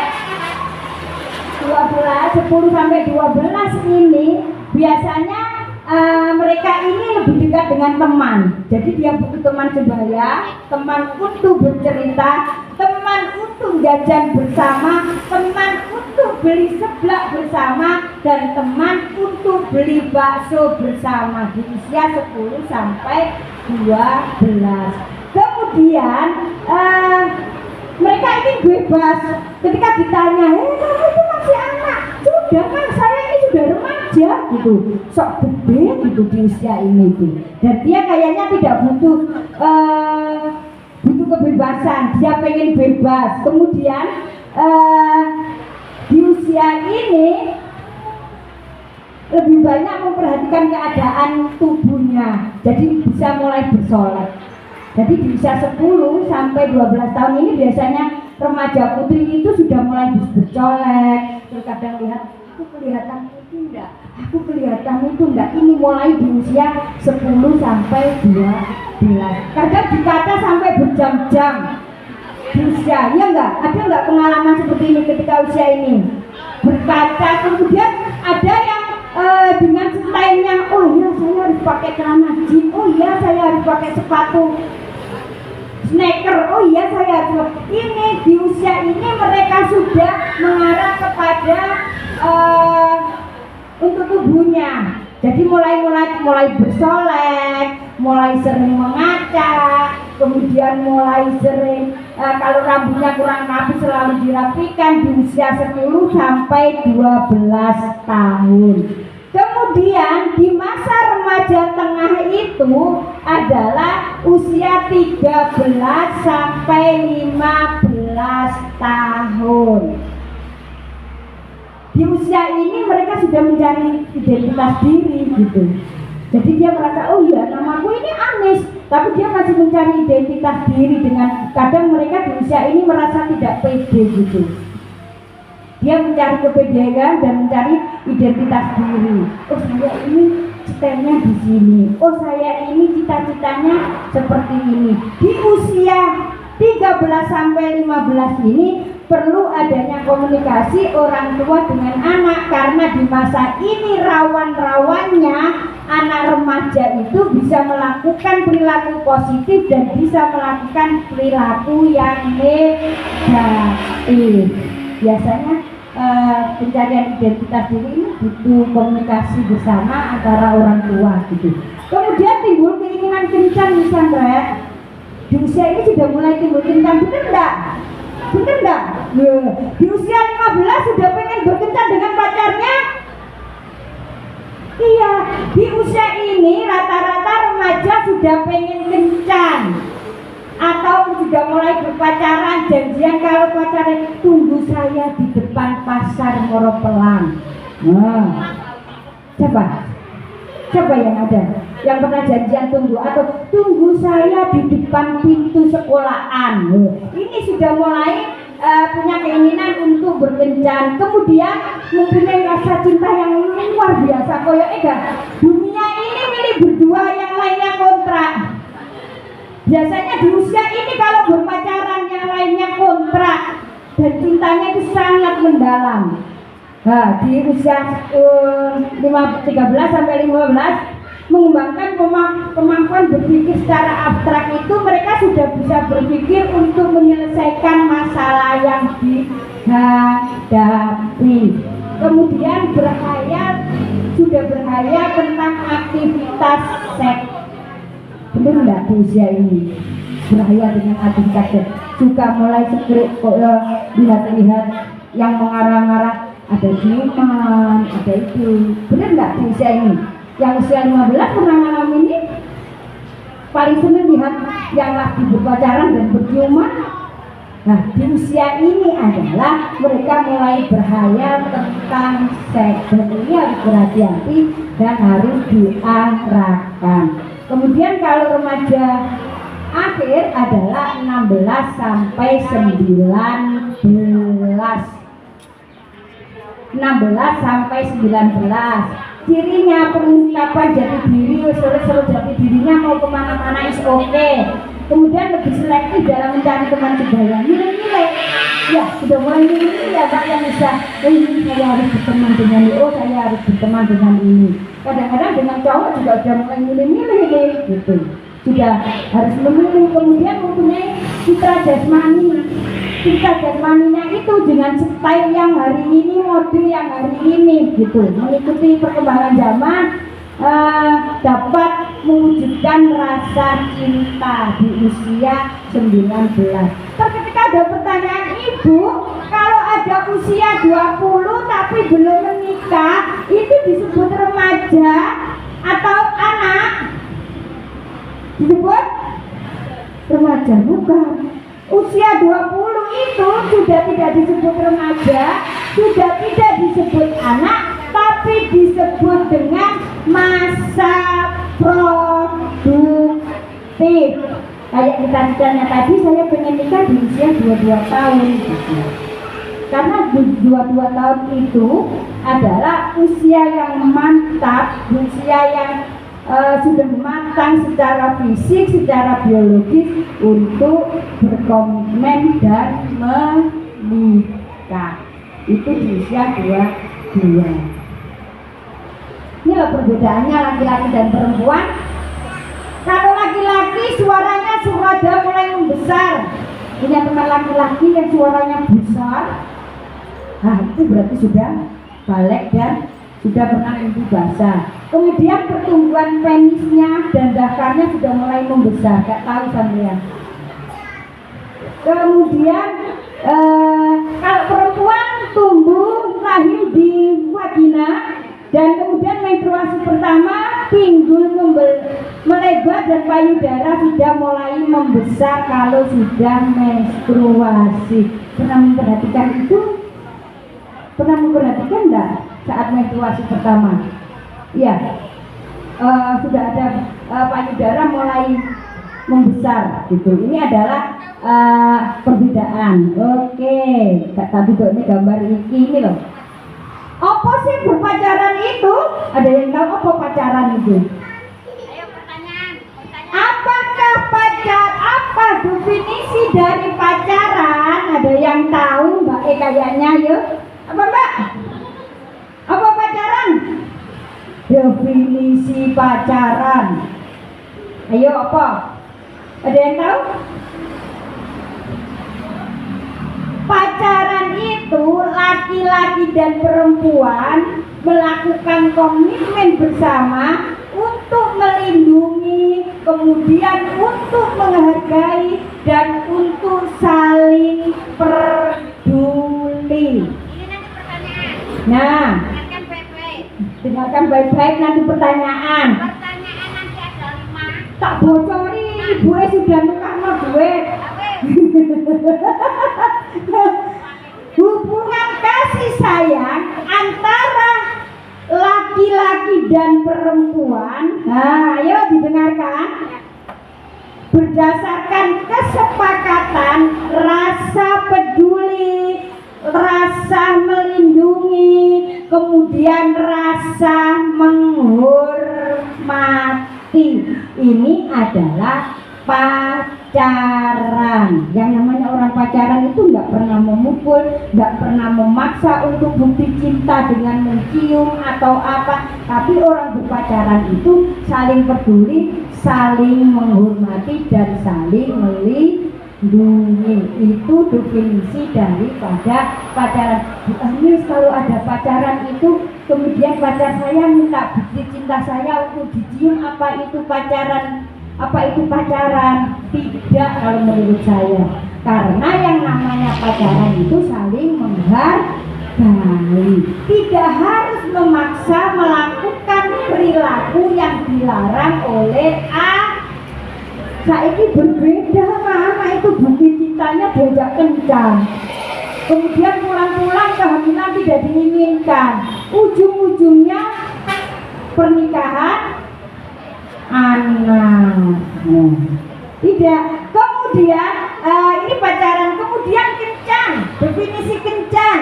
12, 10 sampai 12 ini biasanya mereka ini lebih dekat dengan teman. Jadi dia butuh teman sebaya, teman untuk bercerita, teman untuk jajan bersama, teman untuk beli seblak bersama, dan teman untuk beli bakso bersama di usia 10 sampai 12. Kemudian kemudian mereka ingin bebas. Ketika ditanya, kamu itu masih anak, sudah kan saya ini sudah remaja gitu, sok gede gitu di usia ini tuh. Dan dia kayaknya tidak butuh kebebasan, dia pengen bebas. Kemudian di usia ini lebih banyak memperhatikan keadaan tubuhnya, jadi bisa mulai bersolek. Jadi di usia 10 sampai 12 tahun ini biasanya remaja putri itu sudah mulai bercolek. Terkadang lihat, aku kelihatan itu enggak, aku kelihatan itu enggak. Ini mulai di usia 10 sampai 12. Kadang dikata sampai berjam-jam di usia, ya enggak? Ada enggak pengalaman seperti ini ketika usia ini? Berkaca, kemudian ada yang dengan stylenya, oh iya saya harus pakai celana jeans, oh iya saya harus pakai sepatu sneaker, oh iya saya harus. Ini di usia ini mereka sudah mengarah kepada untuk tubuhnya. Jadi mulai bersolek, mulai sering mengaca, kemudian mulai sering kalau rambutnya kurang rapi selalu dirapikan di usia 10 sampai 12 tahun. Kemudian di masa remaja tengah itu adalah usia 13 sampai 15 tahun. Di usia ini mereka sudah mencari identitas diri gitu. Jadi dia merasa, oh iya namaku ini Anis, tapi dia masih mencari identitas diri. Dengan kadang mereka di usia ini merasa tidak pede gitu. Dia mencari kepedean dan mencari identitas diri. Oh saya ini stylenya di sini. Oh saya ini cita-citanya seperti ini. Di usia 13 sampai 15 ini perlu adanya komunikasi orang tua dengan anak, karena di masa ini rawan-rawannya anak remaja itu bisa melakukan perilaku positif dan bisa melakukan perilaku yang negatif. Biasanya pencarian identitas diri ini butuh komunikasi bersama antara orang tua gitu. Kemudian timbul keinginan kencan, misalnya di usia ini sudah mulai timbul kencan, bener enggak? Bener enggak? Di usia 15 sudah pengen berkencan dengan pacarnya? Iya, di usia ini rata-rata remaja sudah pengen kencan atau sudah mulai berpacaran, janjian kalau pacaran tunggu saya di depan pasar Moropelang. Nah, coba yang ada yang pernah janjian tunggu, atau tunggu saya di depan pintu sekolahan. Ini sudah mulai punya keinginan untuk berkencan, kemudian mempunyai rasa cinta yang luar biasa. Dunia ini milik berdua, yang lainnya kontrak. Biasanya di usia ini kalau berpacaran yang lainnya kontrak dan cintanya itu sangat mendalam. Nah, di usia 13 sampai 15 mengembangkan kemampuan berpikir secara abstrak itu, mereka sudah bisa berpikir untuk menyelesaikan masalah yang dihadapi. Kemudian sudah berhayal tentang aktivitas seks. Benar enggak di usia ini? Berhayal dengan aktivitas seks. Suka mulai sekrik lihat-lihat yang mengarah-arah, ada ciuman, ada itu. Benar enggak di usia ini? Yang usia 15 pernah ngalamin ini, paling senang lihat yang lagi berpacaran dan berciuman. Nah, di usia ini adalah mereka mulai berhayal tentang seks, dan ini harus berhati-hati dan harus diarahkan. Kemudian kalau remaja akhir adalah 16 sampai 19. 16 sampai 19. Cirinya pengungkapan jati diri, seru jati dirinya mau kemana-mana is oke. Kemudian lebih selektif dalam mencari teman sebaya. Nilai-nilai, ya sudah mulai nilai ya Pak, yang bisa, ini saya harus berteman dengan ini, oh saya harus berteman dengan ini. Kadang-kadang dengan cowok juga sudah mulai milih-milih gitu. Sudah harus memilih. Kemudian mempunyai citra jasmani. Citra jasmaninya itu dengan style yang hari ini, mode yang hari ini gitu, mengikuti perkembangan zaman, dapat mewujudkan rasa cinta di usia 19. Ketika ada pertanyaan ibu, kalau ada usia 20 tapi belum menikah, itu disebut remaja atau anak? Disebut remaja, bukan. Usia 20 itu sudah tidak disebut remaja, sudah tidak disebut anak, tapi disebut dengan masa produktif. Kayak kita ditanya tadi, saya pengen nikah di usia 22 tahun. Karena 22 tahun itu adalah usia yang mantap, usia yang sudah matang secara fisik, secara biologis untuk berkomitmen dan menikah. Itu di usia 22. Inilah perbedaannya laki-laki dan perempuan. Kalau laki-laki suaranya sudah mulai membesar, punya teman laki-laki yang suaranya besar, nah itu berarti sudah balik dan sudah pernah mimpi basah. Kemudian pertumbuhan penisnya dan dakarnya sudah mulai membesar, gak tahu sampean. Kemudian kalau perempuan tumbuh lahir di vagina, dan kemudian menstruasi pertama pinggul melebar dan payudara sudah mulai membesar kalau sudah menstruasi. Pernah memperhatikan itu? Pernah memperhatikan enggak saat menstruasi pertama? Iya, sudah ada payudara mulai membesar gitu. Ini adalah perbedaan. Oke, tadi ini gambar ini loh. Apa sih berpacaran itu? Ada yang tahu apa pacaran itu? Ayo pertanyaan. Apakah apa definisi dari pacaran? Ada yang tahu Mbak kayaknya yuk? Apa Mbak? Apa pacaran? Definisi pacaran. Ayo apa? Ada yang tahu? Pacaran itu laki-laki dan perempuan melakukan komitmen bersama untuk melindungi, kemudian untuk menghargai dan untuk saling peduli. Ini nanti pertanyaan. Nah, Dengarkan baik-baik. dengarkan baik-baik nanti pertanyaan. Pertanyaan nanti ada 5. Tak bocori, ibu sudah nukar duit. Hubungan kasih sayang antara laki-laki dan perempuan, nah ayo didengarkan, berdasarkan kesepakatan, rasa peduli, rasa melindungi, kemudian rasa menghormati. Ini adalah pacaran. Yang namanya orang pacaran itu nggak pernah memukul, nggak pernah memaksa untuk bukti cinta dengan mencium atau apa. Tapi orang berpacaran itu saling peduli, saling menghormati dan saling melindungi. Itu definisi daripada pacaran. Bukannya kalau ada pacaran itu kemudian pacar saya minta bukti cinta saya untuk dicium, apa itu pacaran? Apa itu pacaran? Tidak kalau menurut saya. Karena yang namanya pacaran itu saling menghargai. Tidak harus memaksa melakukan perilaku yang dilarang oleh A. Saiki berbeda, mama itu bukti cintanya diajak kencan. Kemudian pulang-pulang kehamilan tidak diinginkan. Ujung-ujungnya pernikahan anak. Tidak. Kemudian ini pacaran. Kemudian kencan. Definisi kencan.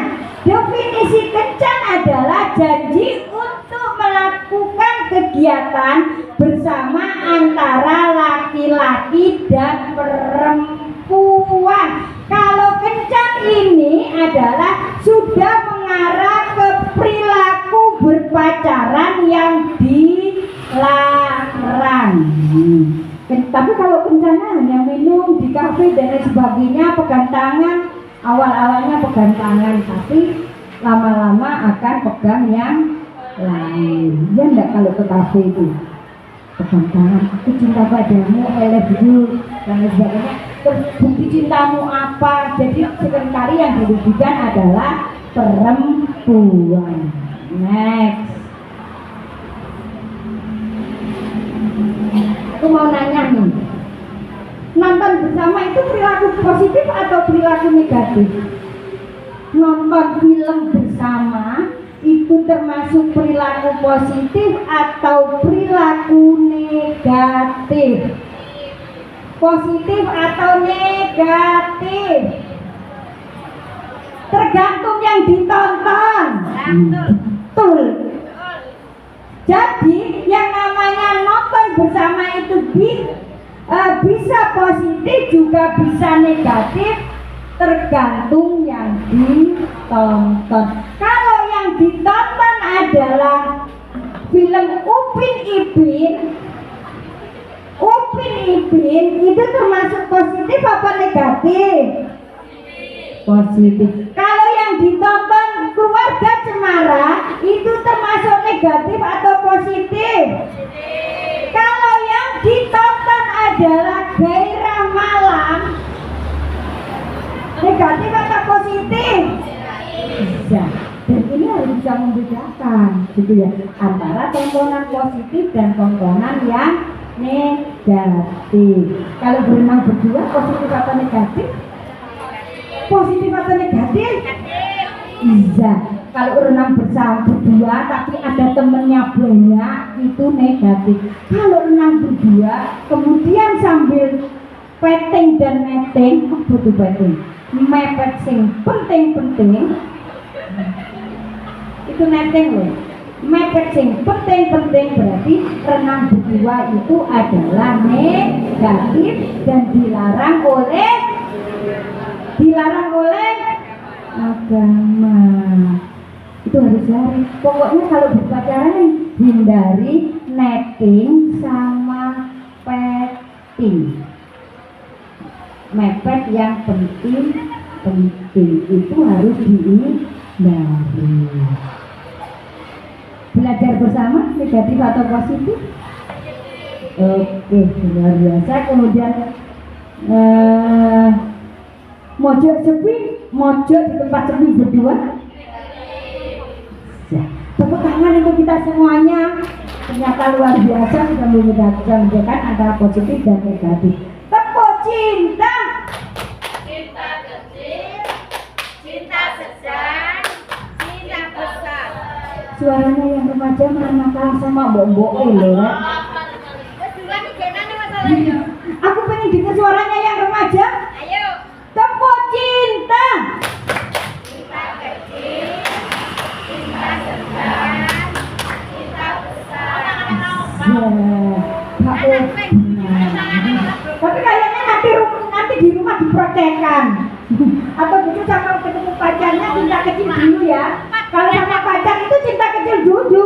Definisi kencan adalah janji untuk melakukan kegiatan bersama antara laki-laki dan perempuan. Kalau kencan ini adalah sudah mengarah ke perilaku berpacaran yang dilarang. Tapi kalau kencannya hanya minum di kafe dan lain sebagainya, pegang tangan, awal-awalnya pegang tangan, tapi lama-lama akan pegang yang lain. Ya enggak kalau ke kafe itu. pegang tangan, aku cinta padamu, I love you, dan lain sebagainya. Terus bukti cintamu apa? Jadi seringkali yang dirugikan adalah perempuan. Next. Aku mau nanya nih, nonton bersama itu perilaku positif atau perilaku negatif? Nonton film bersama itu termasuk perilaku positif atau perilaku negatif? Positif atau negatif? Tergantung yang ditonton. Betul. Jadi yang namanya nonton bersama itu bisa positif juga bisa negatif, tergantung yang ditonton. Kalau yang ditonton adalah film Upin Ipin itu termasuk positif apa negatif? Positif. Kalau yang ditonton Keluarga Cemara itu termasuk negatif atau positif? Kalau yang ditonton adalah Gairah Malam, negatif atau positif? Bisa. Dan ini harus bisa membedakan, gitu ya, antara tontonan positif dan tontonan yang negatif. Kalau berenang berdua, positif atau negatif? Positif atau negatif? Bisa. Kalau renang bersama berdua tapi ada temennya banyak, itu negatif. Kalau renang berdua kemudian sambil petting dan netting, betul petting, mepet sing penting-penting, itu netting loh. Mepet sing penting-penting berarti renang berdua itu adalah negatif dan dilarang oleh agama. Itu harus lari. Pokoknya kalau berpacaran hindari netting sama petting. Mepet yang penting itu harus dihindari. Belajar bersama negatif atau positif? Oke, luar biasa. Kemudian mojok sepi, mojok di tempat sepi berdua. Ya, tepuk tangan untuk kita semuanya. Ternyata luar biasa sudah membedakan antara positif dan negatif. Tepuk cinta. Cinta kecil, cinta sedang, cinta besar. Suaranya yang remaja mana kalah sama mbok-mbok loh. Aku pengen dengar suaranya yang remaja. Ayo. Tepuk cinta. Cinta kecil, cinta sedang, cinta besar. Tapi kayaknya nanti di rumah dipraktekkan. Atau gitu sama ketemu pacarnya cinta kecil dulu ya. Kalau sama pacar itu cinta kecil dulu.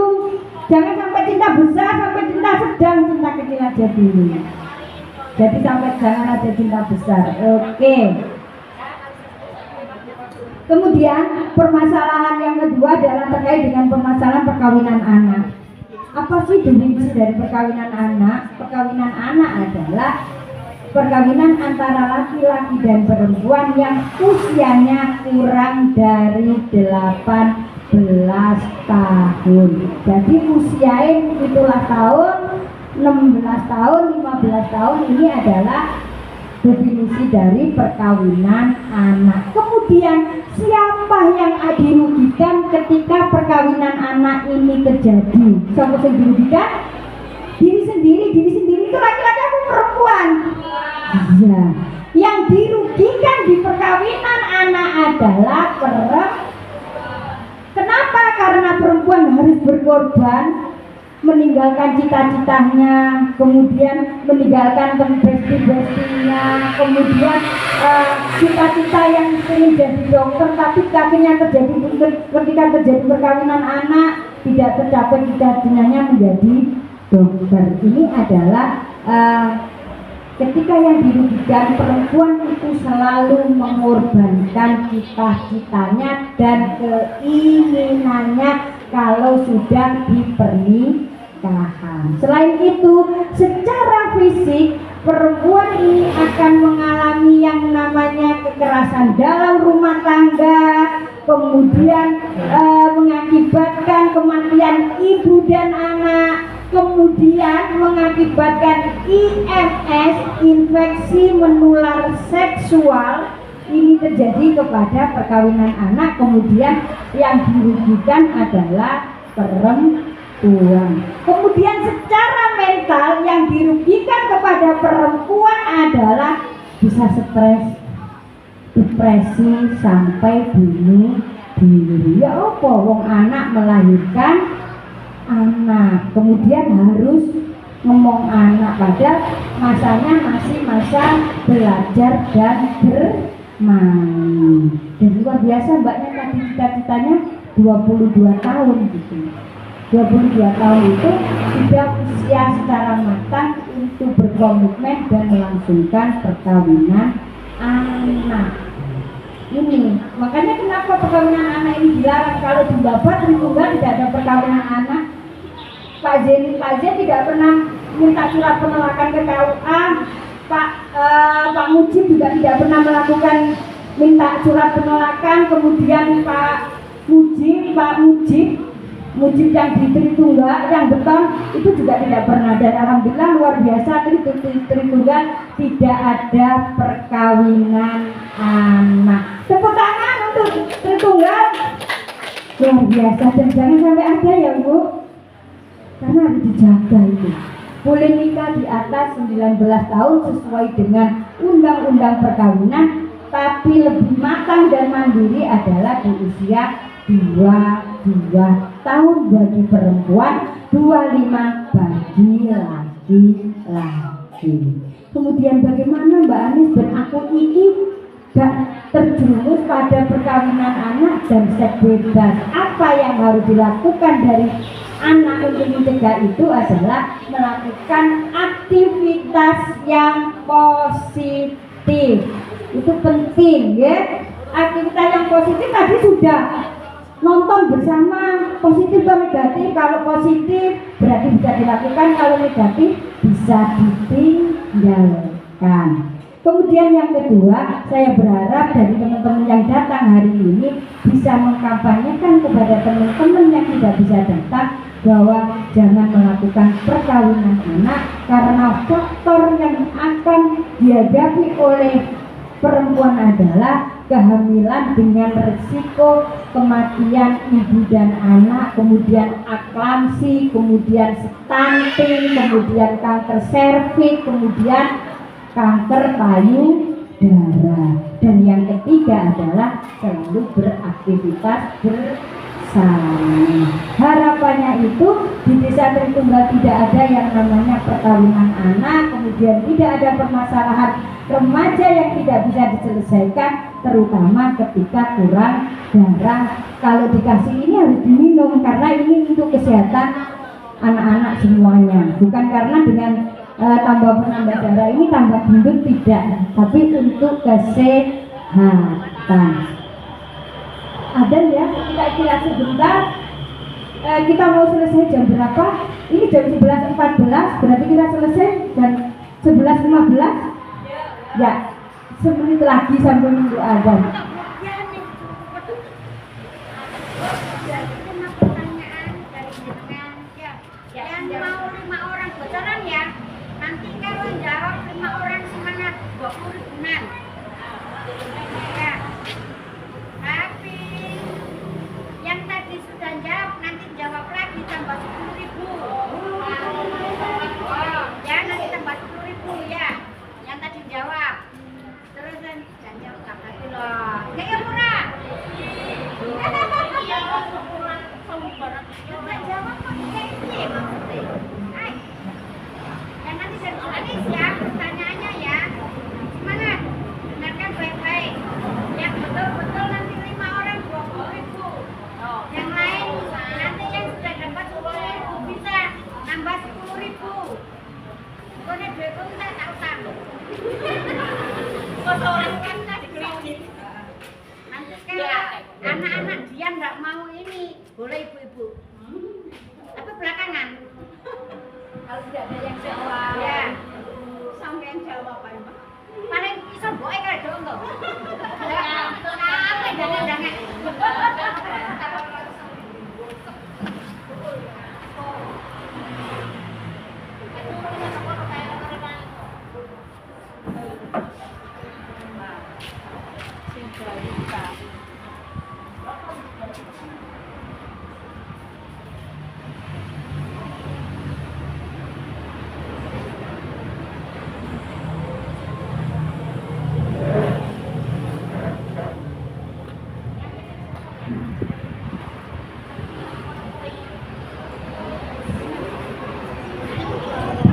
Jangan sampai cinta besar, sampai cinta sedang, cinta kecil aja dulu. Jadi sampai jangan ada cinta besar. Oke. Kemudian permasalahan yang kedua adalah terkait dengan permasalahan perkawinan anak. Apa sih definisi dari perkawinan anak? Perkawinan anak adalah perkawinan antara laki-laki dan perempuan yang usianya kurang dari 18 tahun. Jadi usianya itulah tahun 16 tahun, 15 tahun, ini adalah definisi dari perkawinan anak. Kemudian siapa yang dirugikan ketika perkawinan anak ini terjadi? Siapa yang dirugikan? Diri sendiri itu laki-laki atau perempuan? Ya. Yang dirugikan di perkawinan anak adalah perempuan. Kenapa? Karena perempuan harus berkorban, meninggalkan cita-citanya, kemudian meninggalkan besti-bestinya, kemudian cita-cita yang ingin jadi dokter, tapi akhirnya ketika terjadi perkawinan anak tidak tercapai cita-citanya menjadi dokter. Ini adalah ketika yang dirugikan perempuan itu selalu mengorbankan cita-citanya dan keinginannya kalau sudah pernikahan. Selain itu, secara fisik perempuan ini akan mengalami yang namanya kekerasan dalam rumah tangga, kemudian mengakibatkan kematian ibu dan anak, kemudian mengakibatkan IMS, infeksi menular seksual. Ini terjadi kepada perkawinan anak, kemudian yang dirugikan adalah perempuan. Kemudian secara mental yang dirugikan kepada perempuan adalah bisa stres, depresi, sampai bunuh diri. Ya apa, wong anak melahirkan anak, kemudian harus ngomong anak, padahal masanya masih masa belajar dan bermain. Dan luar biasa mbaknya tadi cita-citanya 22 tahun gitu. 22 tahun itu sudah usia secara matang untuk berkomitmen dan melangsungkan perkawinan anak. Ini makanya kenapa perkawinan anak ini dilarang. Kalau di Bapak Tritunggal tidak ada perkawinan anak. Pak Zen tidak pernah minta surat penolakan ke KUA. Pak Mujib juga tidak pernah melakukan minta surat penolakan. Kemudian Pak Mujib yang di Tritunggal, yang beton itu juga tidak pernah. Dan alhamdulillah luar biasa Tritunggal tidak ada perkawinan anak. Tepuk tangan untuk Tritunggal, luar biasa. Dan jangan sampai ada ya Bu, karena harus dijaga itu. Boleh nikah di atas 19 tahun sesuai dengan undang-undang perkawinan, tapi lebih matang dan mandiri adalah di usia 22 tahun bagi perempuan, 25 bagi laki-laki. Kemudian bagaimana Mbak Anis dan aku ini gak terjerumus pada perkawinan anak dan seks bebas? Apa yang harus dilakukan dari anak untuk mencegah itu adalah melakukan aktivitas yang positif. Itu penting ya. Aktivitas yang positif tadi sudah nonton bersama, positif atau negatif. Kalau positif berarti bisa dilakukan, kalau negatif bisa ditinggalkan. Kemudian yang kedua, saya berharap dari teman-teman yang datang hari ini bisa mengkampanyekan kepada teman-teman yang tidak bisa datang bahwa jangan melakukan perkawinan anak, karena faktor yang akan dihadapi oleh perempuan adalah kehamilan dengan risiko kematian ibu dan anak, kemudian aklamsi, kemudian stunting, kemudian kanker serviks, kemudian kanker payudara. Dan yang ketiga adalah selalu beraktivitas bersama. Harapannya itu di Desa Tritunggal tidak ada yang namanya perkawinan anak, kemudian tidak ada permasalahan remaja yang tidak bisa diselesaikan, terutama ketika kurang darah. Kalau dikasih ini harus diminum karena ini untuk kesehatan anak-anak semuanya, bukan karena dengan tambah penambah darah ini tambah gendut, tidak, tapi untuk kesehatan. Ada ya, kita istirahat sebentar. Kita mau selesai jam berapa? Ini jam 11.14, berarti kita selesai jam 11.15. Ya, semenit lagi sampai nunggu azan. Yang mau 5 orang bocoran ya, nanti kalau jawab 5 orang semangat 20 ribuan ya. Tapi yang tadi sudah jawab nanti jawab lagi tambah 10.000 ya, nanti tambah 10.000 ya yang tadi jawab. Terus yang jawab tak lagi loh, kayak murah. Iya, kurang sumber. Kita jawab pakai ini maksudnya. Dan nanti dari ya pertanyaannya ya. Semangat, dengarkan baik-baik. Yang betul-betul nanti 5 orang 20.000. Yang lain nanti yang sudah dapat 10.000 bisa nambah 10.000. Pokoknya duit pun tak utang. Kok orang kan tadi kredit. Nanti kalau anak-anak dia nggak mau ini, boleh ibu-ibu. Tapi belakangan.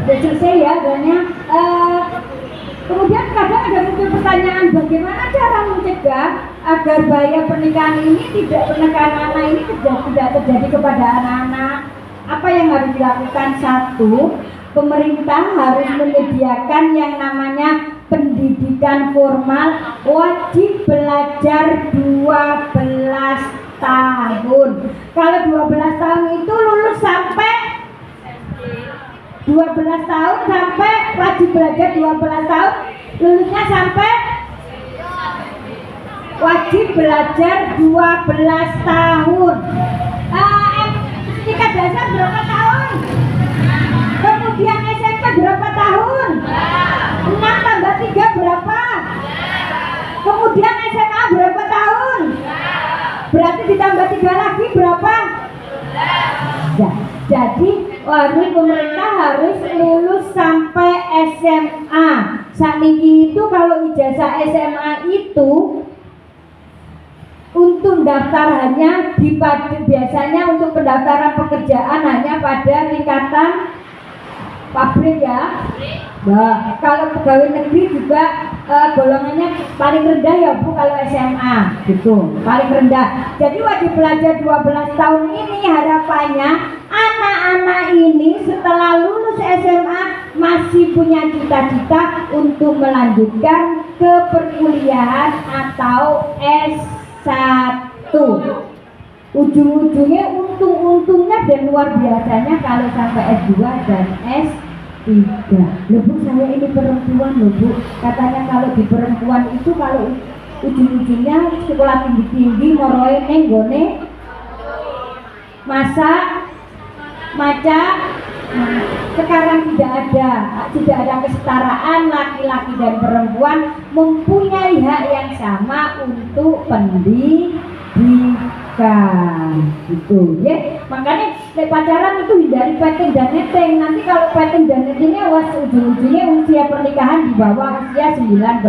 Selesai ya banyak. Kemudian kadang ada muncul pertanyaan, bagaimana cara mencegah agar bahaya pernikahan ini pernikahan anak ini tidak terjadi kepada anak-anak. Apa yang harus dilakukan? Satu, pemerintah harus menyediakan yang namanya pendidikan formal, wajib belajar 12 tahun. Kalau 12 tahun itu lulus sampai 12 tahun sampai wajib belajar 12 tahun, lulusnya sampai wajib belajar 12 tahun. Tingkat dasar berapa tahun? Kemudian SMP berapa tahun? 6 tambah 3 berapa? Kemudian SMA berapa tahun? Berarti ditambah 3 lagi berapa? Ya, jadi pemerintah harus lulus sampai SMA. Sakniki itu kalau ijazah SMA itu untuk daftarannya biasanya untuk pendaftaran pekerjaan hanya pada tingkatan pabrik ya. Nah, kalau pegawai negeri juga golongannya paling rendah ya Bu kalau SMA gitu, paling rendah. Jadi wajib belajar 12 tahun ini harapannya anak-anak ini setelah lulus SMA masih punya cita-cita untuk melanjutkan ke perkuliahan atau S1. Ujung-ujungnya untung-untungnya dan luar biasanya kalau sampai S2 dan S3. Loh Bu, saya ini perempuan loh Bu. Katanya kalau di perempuan itu kalau ujung-ujungnya sekolah tinggi-tinggi moroe nenggone masak, maca. Nah, sekarang tidak ada kesetaraan, laki-laki dan perempuan mempunyai hak yang sama untuk pendidikan gitu ya. Makanya pacaran itu hindari petting dan netting. Nanti kalau petting dan nettingnya ujung-ujungnya usia pernikahan di bawah usia 19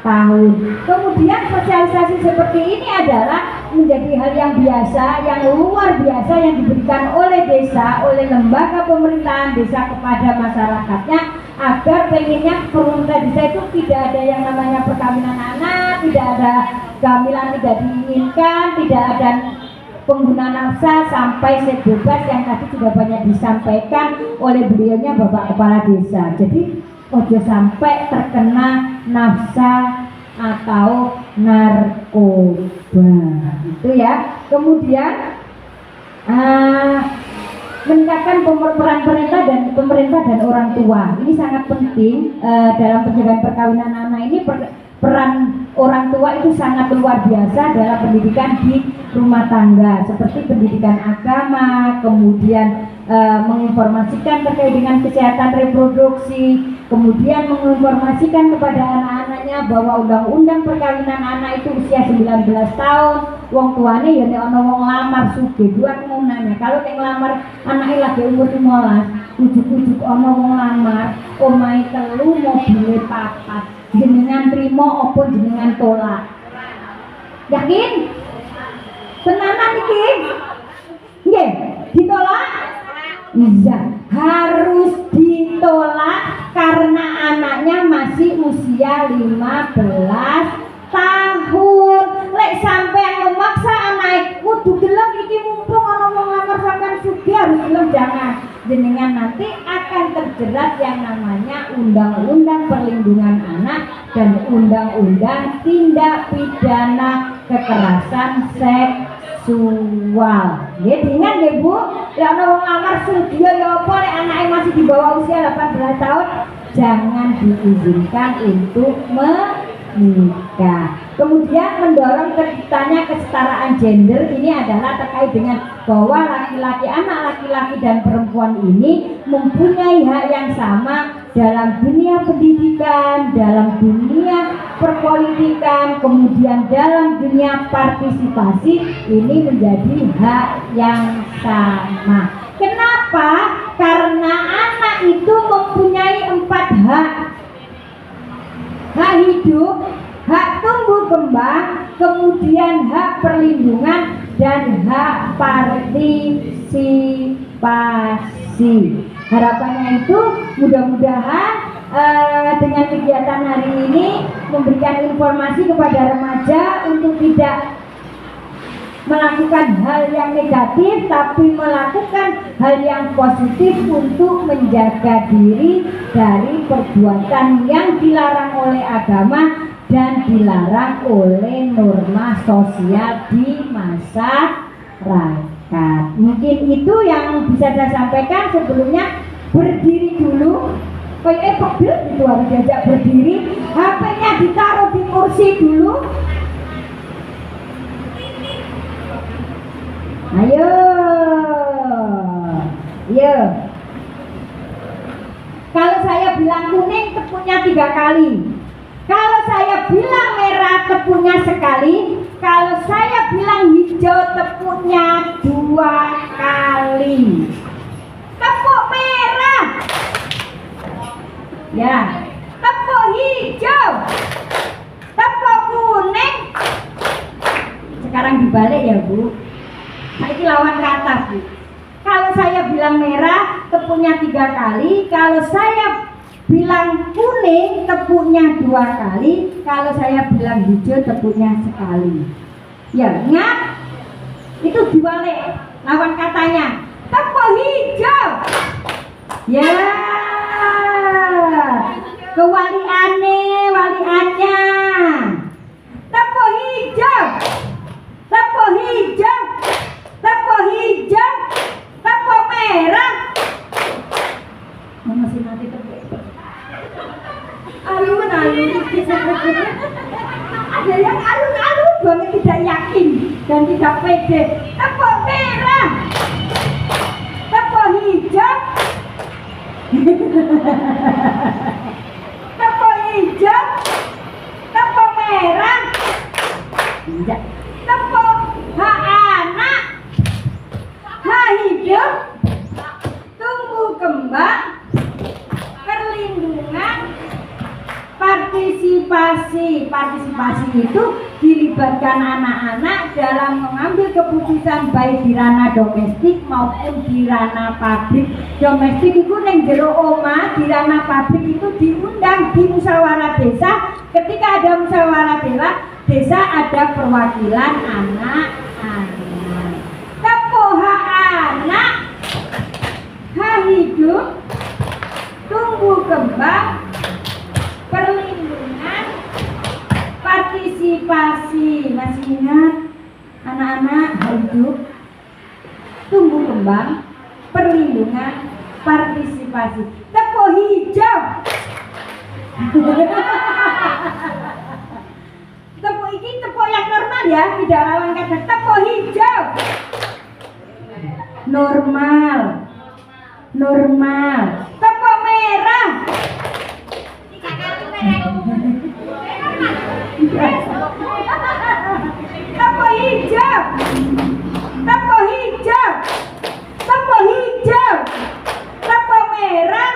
tahun. Kemudian sosialisasi seperti ini adalah menjadi hal yang biasa, yang luar biasa yang diberikan oleh desa, oleh lembaga pemerintahan desa kepada masyarakatnya, agar pengennya pemerintah desa itu tidak ada yang namanya perkawinan anak, tidak ada kehamilan tidak diinginkan, tidak ada pengguna nafsa sampai sebebas yang tadi sudah banyak disampaikan oleh beliaunya Bapak Kepala Desa. Jadi ojo sampai terkena nafsa atau narkoba itu ya. Kemudian meningkatkan peran pemerintah dan orang tua ini sangat penting dalam pencegahan perkawinan anak ini. Peran orang tua itu sangat luar biasa dalam pendidikan di rumah tangga, seperti pendidikan agama, kemudian menginformasikan terkait dengan kesehatan reproduksi, kemudian menginformasikan kepada anak-anaknya bahwa undang-undang perkawinan anak itu usia 19 tahun. Wong tuane ya nek ana wong lamar sugih, aku mau nanya, kalau nek lamar anake lagi umur 15, ujuk-ujuk ana wong lamar, omahe 3 mobile 4, jenengan trimo opo jenengan tolak? Yakin? Tenanan iki? Nggih, ditolak? Iya, harus ditolak karena anaknya masih usia 15 tahun. Lek sampai memaksa anak kudu gelem iki mumpung ana wong lamar sampean sugih harus gelem, jangan. Jenengan nanti akan terjerat yang namanya Undang-Undang Perlindungan Anak dan Undang-Undang Tindak Pidana Kekerasan Seksual. Nggih, diingat nggih Bu, lek ana wong lamar sugih ya apa lek anake masih di bawah usia 18 tahun jangan diizinkan untuk nikah. Kemudian mendorong terciptanya kesetaraan gender ini adalah terkait dengan bahwa laki-laki, anak laki-laki dan perempuan ini mempunyai hak yang sama dalam dunia pendidikan, dalam dunia perpolitikan, kemudian dalam dunia partisipasi. Ini menjadi hak yang sama. Kenapa? Karena anak itu mempunyai 4 hak. Hak hidup, hak tumbuh kembang, kemudian hak perlindungan, dan hak partisipasi. Harapannya itu mudah-mudahan dengan kegiatan hari ini memberikan informasi kepada remaja untuk tidak melakukan hal yang negatif, tapi melakukan hal yang positif untuk menjaga diri dari perbuatan yang dilarang oleh agama dan dilarang oleh norma sosial di masyarakat. Mungkin itu yang bisa saya sampaikan. Sebelumnya berdiri dulu, kayak pegel gitu, harus diajak berdiri, HP-nya ditaruh di kursi dulu. Ayo, kalau saya bilang kuning, tepuknya 3 kali. Kalau saya bilang merah, tepuknya sekali. Kalau saya bilang hijau, tepuknya 2 kali. Tepuk merah, ya. Tepuk hijau, tepuk kuning. Sekarang dibalik ya, Bu. Nah, ini lawan kata, Bu. Kalau saya bilang merah, tepuknya 3 kali. Kalau saya bilang kuning, tepuknya 2 kali. Kalau saya bilang hijau, tepuknya sekali. Ya, ingat? Itu dibalik lawan katanya. Tepuk hijau. Ya. Kewaliannya, waliannya. Tepuk hijau. Tepuk hijau. Tepuk hijau, tepuk merah. Masih nanti tepuk. Alun-alun. Ada yang alun-alun banget, tidak yakin dan tidak pede. Tepuk merah, tepuk hijau, tepuk hijau, tepuk merah. Tepuk hak anak, hak hidup, tumbuh kembang, perlindungan, partisipasi. Partisipasi itu dilibatkan anak-anak dalam mengambil keputusan baik di ranah domestik maupun di ranah pabrik. Domestik itu neng jero omah, di ranah pabrik itu diundang di musyawarah desa. Ketika ada musyawarah desa ada perwakilan anak-anak. Tepuk hak anak, hak hidup, tumbuh kembang, perlindungan, partisipasi. Masih ingat anak-anak? Hak hidup, tumbuh kembang, perlindungan, partisipasi. Tepuk hijau. Tepuk ini tepuk yang normal ya, tidak lawan kata. Tepuk hijau. Normal. Tepuk merah. Tepuk hijau. Tepuk hijau. Tepuk hijau. Tepuk merah.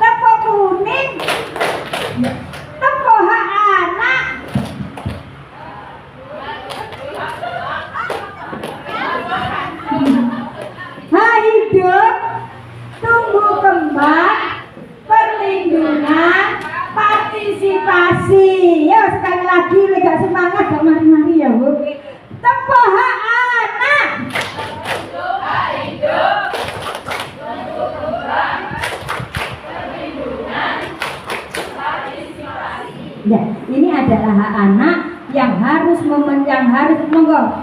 Tepuk kuning. Tepuk hak anak. Hak hidup, tumbuh kembang, perlindungan, partisipasi. Ya sekali lagi, gak semangat, gak mari-mari ya Bu. Tepuk hak anak. Hak hidup, tumbuh kembang, perlindungan, partisipasi. Ya, ini adalah hak anak yang harus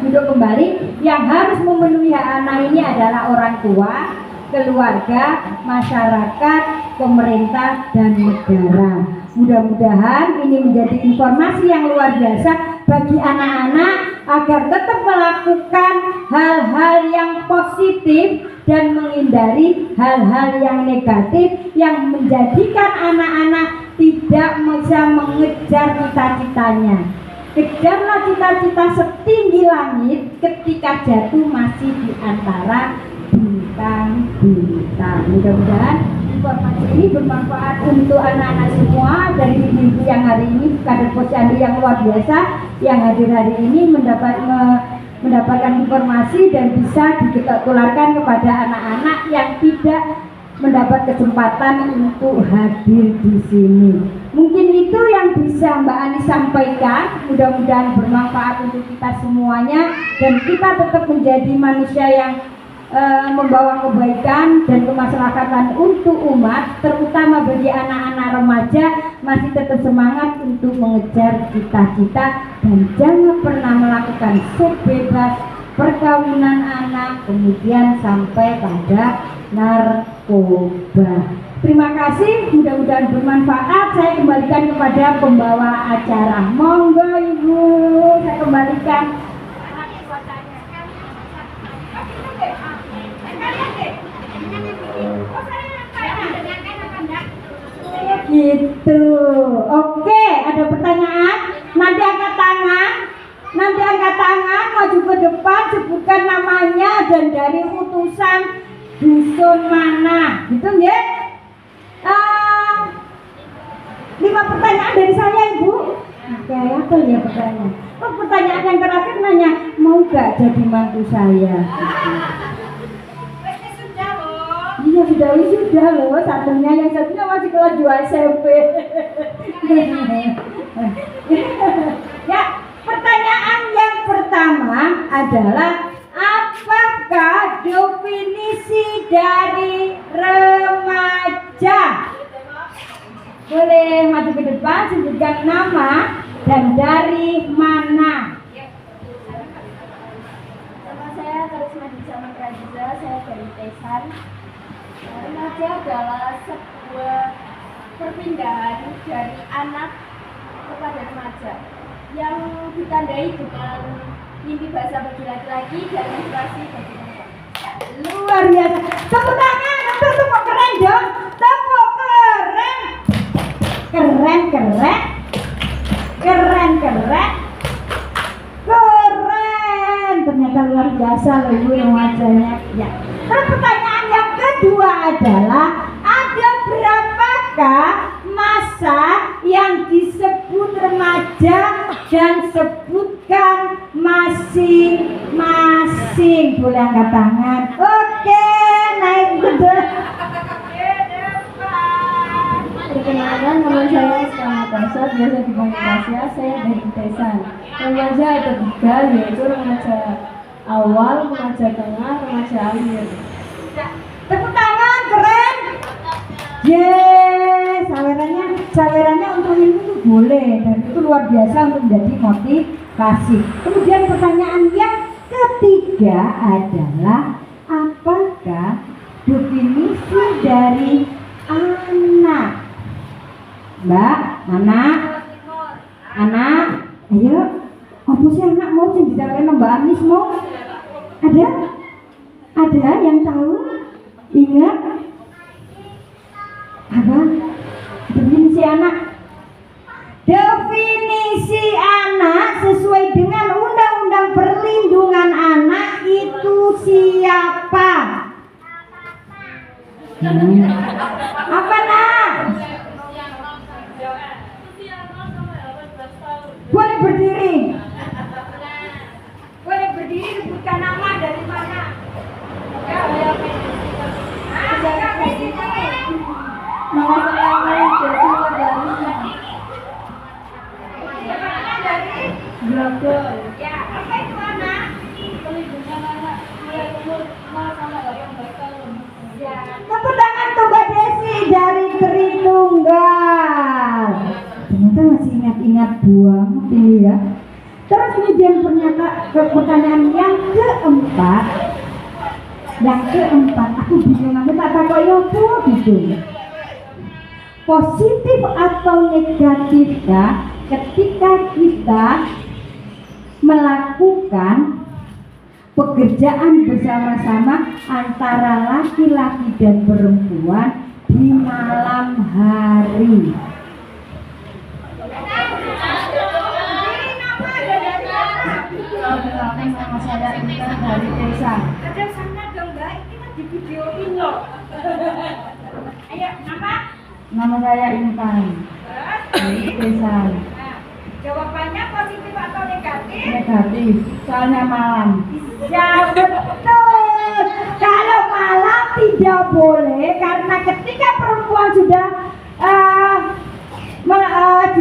duduk kembali. Yang harus memenuhi hak anak ini adalah orang tua, keluarga, masyarakat, pemerintah, dan negara. Mudah-mudahan ini menjadi informasi yang luar biasa bagi anak-anak agar tetap melakukan hal-hal yang positif dan menghindari hal-hal yang negatif yang menjadikan anak-anak tidak bisa mengejar cita-citanya. Kejarlah cita-cita setinggi langit ketika jatuh masih di antara bintang-bintang. Mudah-mudahan informasi ini bermanfaat untuk anak-anak semua dari ibu-ibu yang hari ini kader posyandu yang luar biasa yang hadir hari ini mendapatkan informasi dan bisa ditularkan kepada anak-anak yang tidak mendapat kesempatan untuk hadir di sini. Mungkin itu yang bisa Mbak Ani sampaikan. Mudah-mudahan bermanfaat untuk kita semuanya dan kita tetap menjadi manusia yang membawa kebaikan dan kemaslahatan untuk umat, terutama bagi anak-anak remaja masih tetap semangat untuk mengejar cita-cita dan jangan pernah melakukan seks bebas, perkawinan anak, kemudian sampai pada narkoba. Terima kasih, mudah-mudahan bermanfaat. Saya kembalikan kepada pembawa acara. Monggo Ibu, saya kembalikan. Gitu. Oke, ada pertanyaan? Nanti angkat tangan, maju ke depan, sebutkan namanya dan dari utusan dusun mana. Gitu ya? 5 pertanyaan dari saya, Ibu. Oke, apa ya pertanyaan? Oh, pertanyaan yang terakhir nanya, mau gak jadi mantu saya? Iya sudah loh, satunya yang satunya masih kelas 2 SMP. Ya, pertanyaan yang pertama adalah apakah definisi dari remaja? Boleh maju ke depan, sebutkan nama dan dari mana. Nama saya Karisma Dijaman Rajiza, saya dari Tesan. Remaja adalah sebuah perpindahan dari anak kepada remaja yang ditandai dengan mimpi bahasa bagi laki-laki dan inspirasi bagi perempuan. Luar biasa. Tepuk tangan, tepuk keren dong. Tepuk keren. Keren. Ternyata luar biasa loh Ibu yang wajahnya. Ya. Terus pertanyaan yang kedua adalah ada berapakah masa yang disebut remaja dan sebutkan masing-masing. Boleh angkat tangan. Oke, naik ke depan. Perkenalkan, nama saya Iskandar Tasar, biasa dipanggil Tasya, saya dari Tesan. Remaja ada 3, yaitu remaja awal, remaja tengah, remaja akhir. Tepuk tangan, keren. Yes, sawerannya untuk ilmu itu boleh dan itu luar biasa untuk menjadi motivasi. Kemudian pertanyaan yang ketiga adalah apakah definisi dari anak? Mbak, anak, ayo, apa sih anak mau sih didakwin Mbak Anis mau? Ada yang tahu? Ingat? Apa? Definisi anak? Definisi anak sesuai dengan Undang-Undang Perlindungan Anak itu siapa? Apa nak? Boleh berdiri. Sebutkan nama dari mana? Nama saya Dari Grogol. ya, apa itu anak? Perlindungan anak mulai umur 0 sampai 18 tahun. Ya, tepuk tangan tuh Mbak Desi dari Tritunggal. Ternyata masih ingat-ingat banget ini ya. Terus kemudian pertanyaan yang keempat. Aku bingung aku tak takoki opo gitu. positif atau negatifkah ketika kita melakukan pekerjaan bersama-sama antara laki-laki dan perempuan di malam hari? Nama saya Intan dari desa. Ada sana dong Mbak, ini kan di videoin loh. Ayo, Nama saya Intan dari desa. jawabannya positif atau negatif? Negatif, soalnya malam. Ya betul. Kalau malam tidak boleh karena ketika perempuan sudah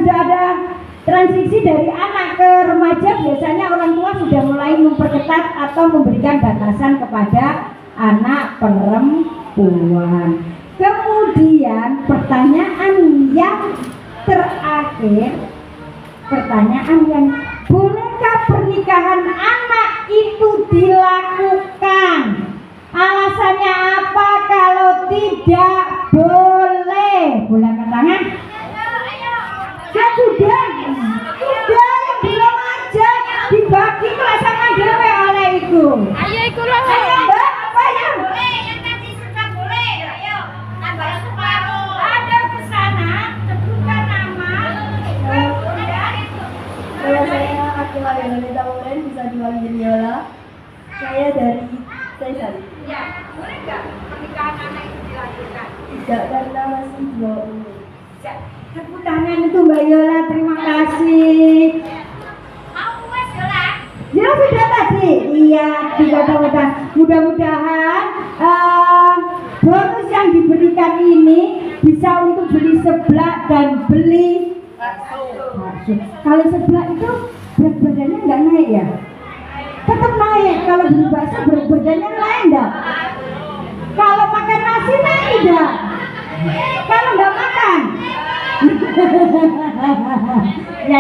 ada transisi dari anak ke remaja, biasanya orang tua sudah mulai memperketat atau memberikan batasan kepada anak perempuan. Kemudian pertanyaan yang terakhir, bolehkah pernikahan anak itu dilakukan? Alasannya apa kalau tidak boleh? Boleh angkat tangan? Kan sudah yang belum aja dibagi kelasangan dewe oleh itu. Ayo ikut loh. Ayo Mbak, apa ya? Boleh, yang tadi sudah boleh. Ayo, tambah separuh. Ada ke sana, sebutkan nama. Kalau saya Akila Yolanda Ulen, bisa dipanggil Yola. Saya dari Tesan. Ya, boleh nggak pernikahan anak itu dilakukan? Tidak, karena masih 2 umur. Ya. Tepuk tangan itu Mbak Yola, terima kasih. Mau wes Yola? Ya sudah tadi, iya dikatakan. Mudah-mudahan bonus yang diberikan ini bisa untuk beli seblak dan beli bakso. Kalau seblak itu berat badannya nggak naik ya? Tetap naik. Kalau beli bakso berat badannya naik enggak? Kalau makan nasi naik enggak? Kalau nggak makan? Ya.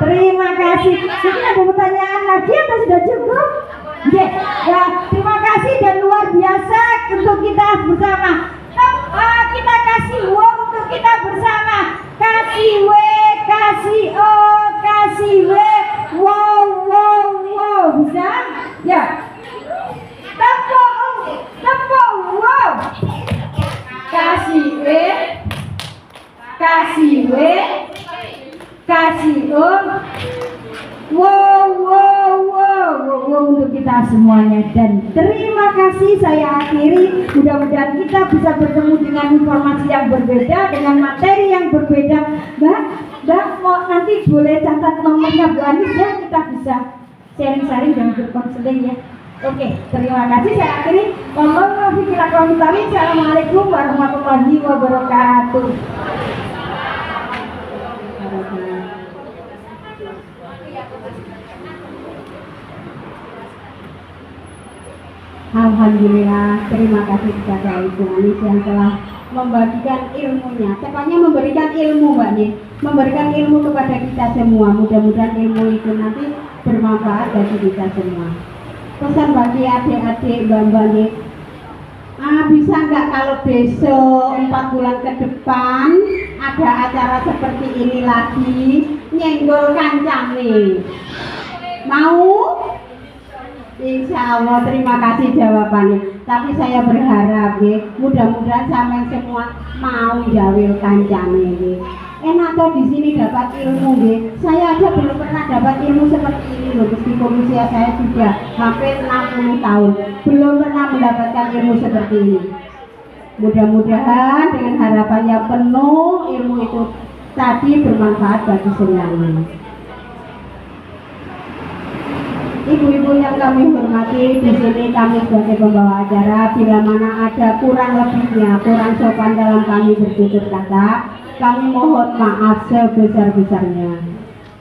Terima kasih. Mungkin ada pertanyaan lagi atau sudah cukup? Ya, terima kasih dan luar biasa untuk kita bersama. Kita kasih wow untuk kita bersama. Kasih W, kasih O, kasih W. Wow. Bisa? Ya. Tepuk wow. Kasih W, kasih W, kasih O. Wow untuk kita semuanya. Dan terima kasih, saya akhiri. Mudah-mudahan kita bisa bertemu dengan informasi yang berbeda, dengan materi yang berbeda. Mbak mau nanti boleh catat nomornya Bu Anis ya, kita bisa sharing-sharing dan berkonseling ya. Oke, terima kasih, saya akhiri. Assalamualaikum warahmatullahi wabarakatuh. Alhamdulillah, terima kasih kepada Ibu Anis yang telah membagikan ilmunya. Tepatnya memberikan ilmu, Mbak Nis, memberikan ilmu kepada kita semua. Mudah-mudahan ilmu itu nanti bermanfaat bagi kita semua. Pesan bagi adik-adik Mbak Nis, bisa nggak kalau besok 4 bulan ke depan ada acara seperti ini lagi, nyenggol kancane? Mau? Insya Allah, terima kasih jawabannya. Tapi saya berharap mudah-mudahan sampai semua mau jawil kancane. Enak toh di sini dapat ilmu Saya aja belum pernah dapat ilmu seperti ini loh. Meskipun usia saya sudah hampir 60 tahun, belum pernah mendapatkan ilmu seperti ini. Mudah-mudahan dengan harapan yang penuh ilmu itu tadi bermanfaat bagi semuanya. Ibu-ibu yang kami hormati, di sini kami sebagai pembawa acara, bila mana ada kurang lebihnya, kurang sopan dalam kami bertutur kata, kami mohon maaf sebesar-besarnya.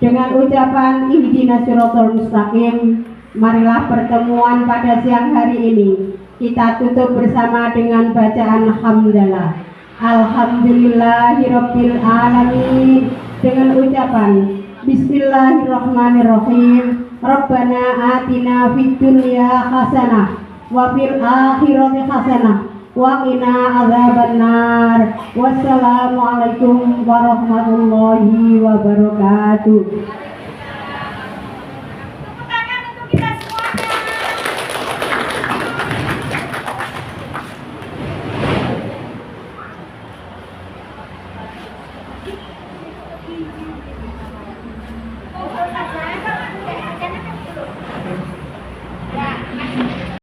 Dengan ucapan ihdinas siratal mustaqim, marilah pertemuan pada siang hari ini kita tutup bersama dengan bacaan hamdalah. Alhamdulillahirabbil alamin, dengan ucapan Bismillahirrahmanirrahim. Rabbana atina fid dunya hasanah wa fil akhirati hasanah wa qina adzabannar. Wassalamualaikum warahmatullahi wabarakatuh.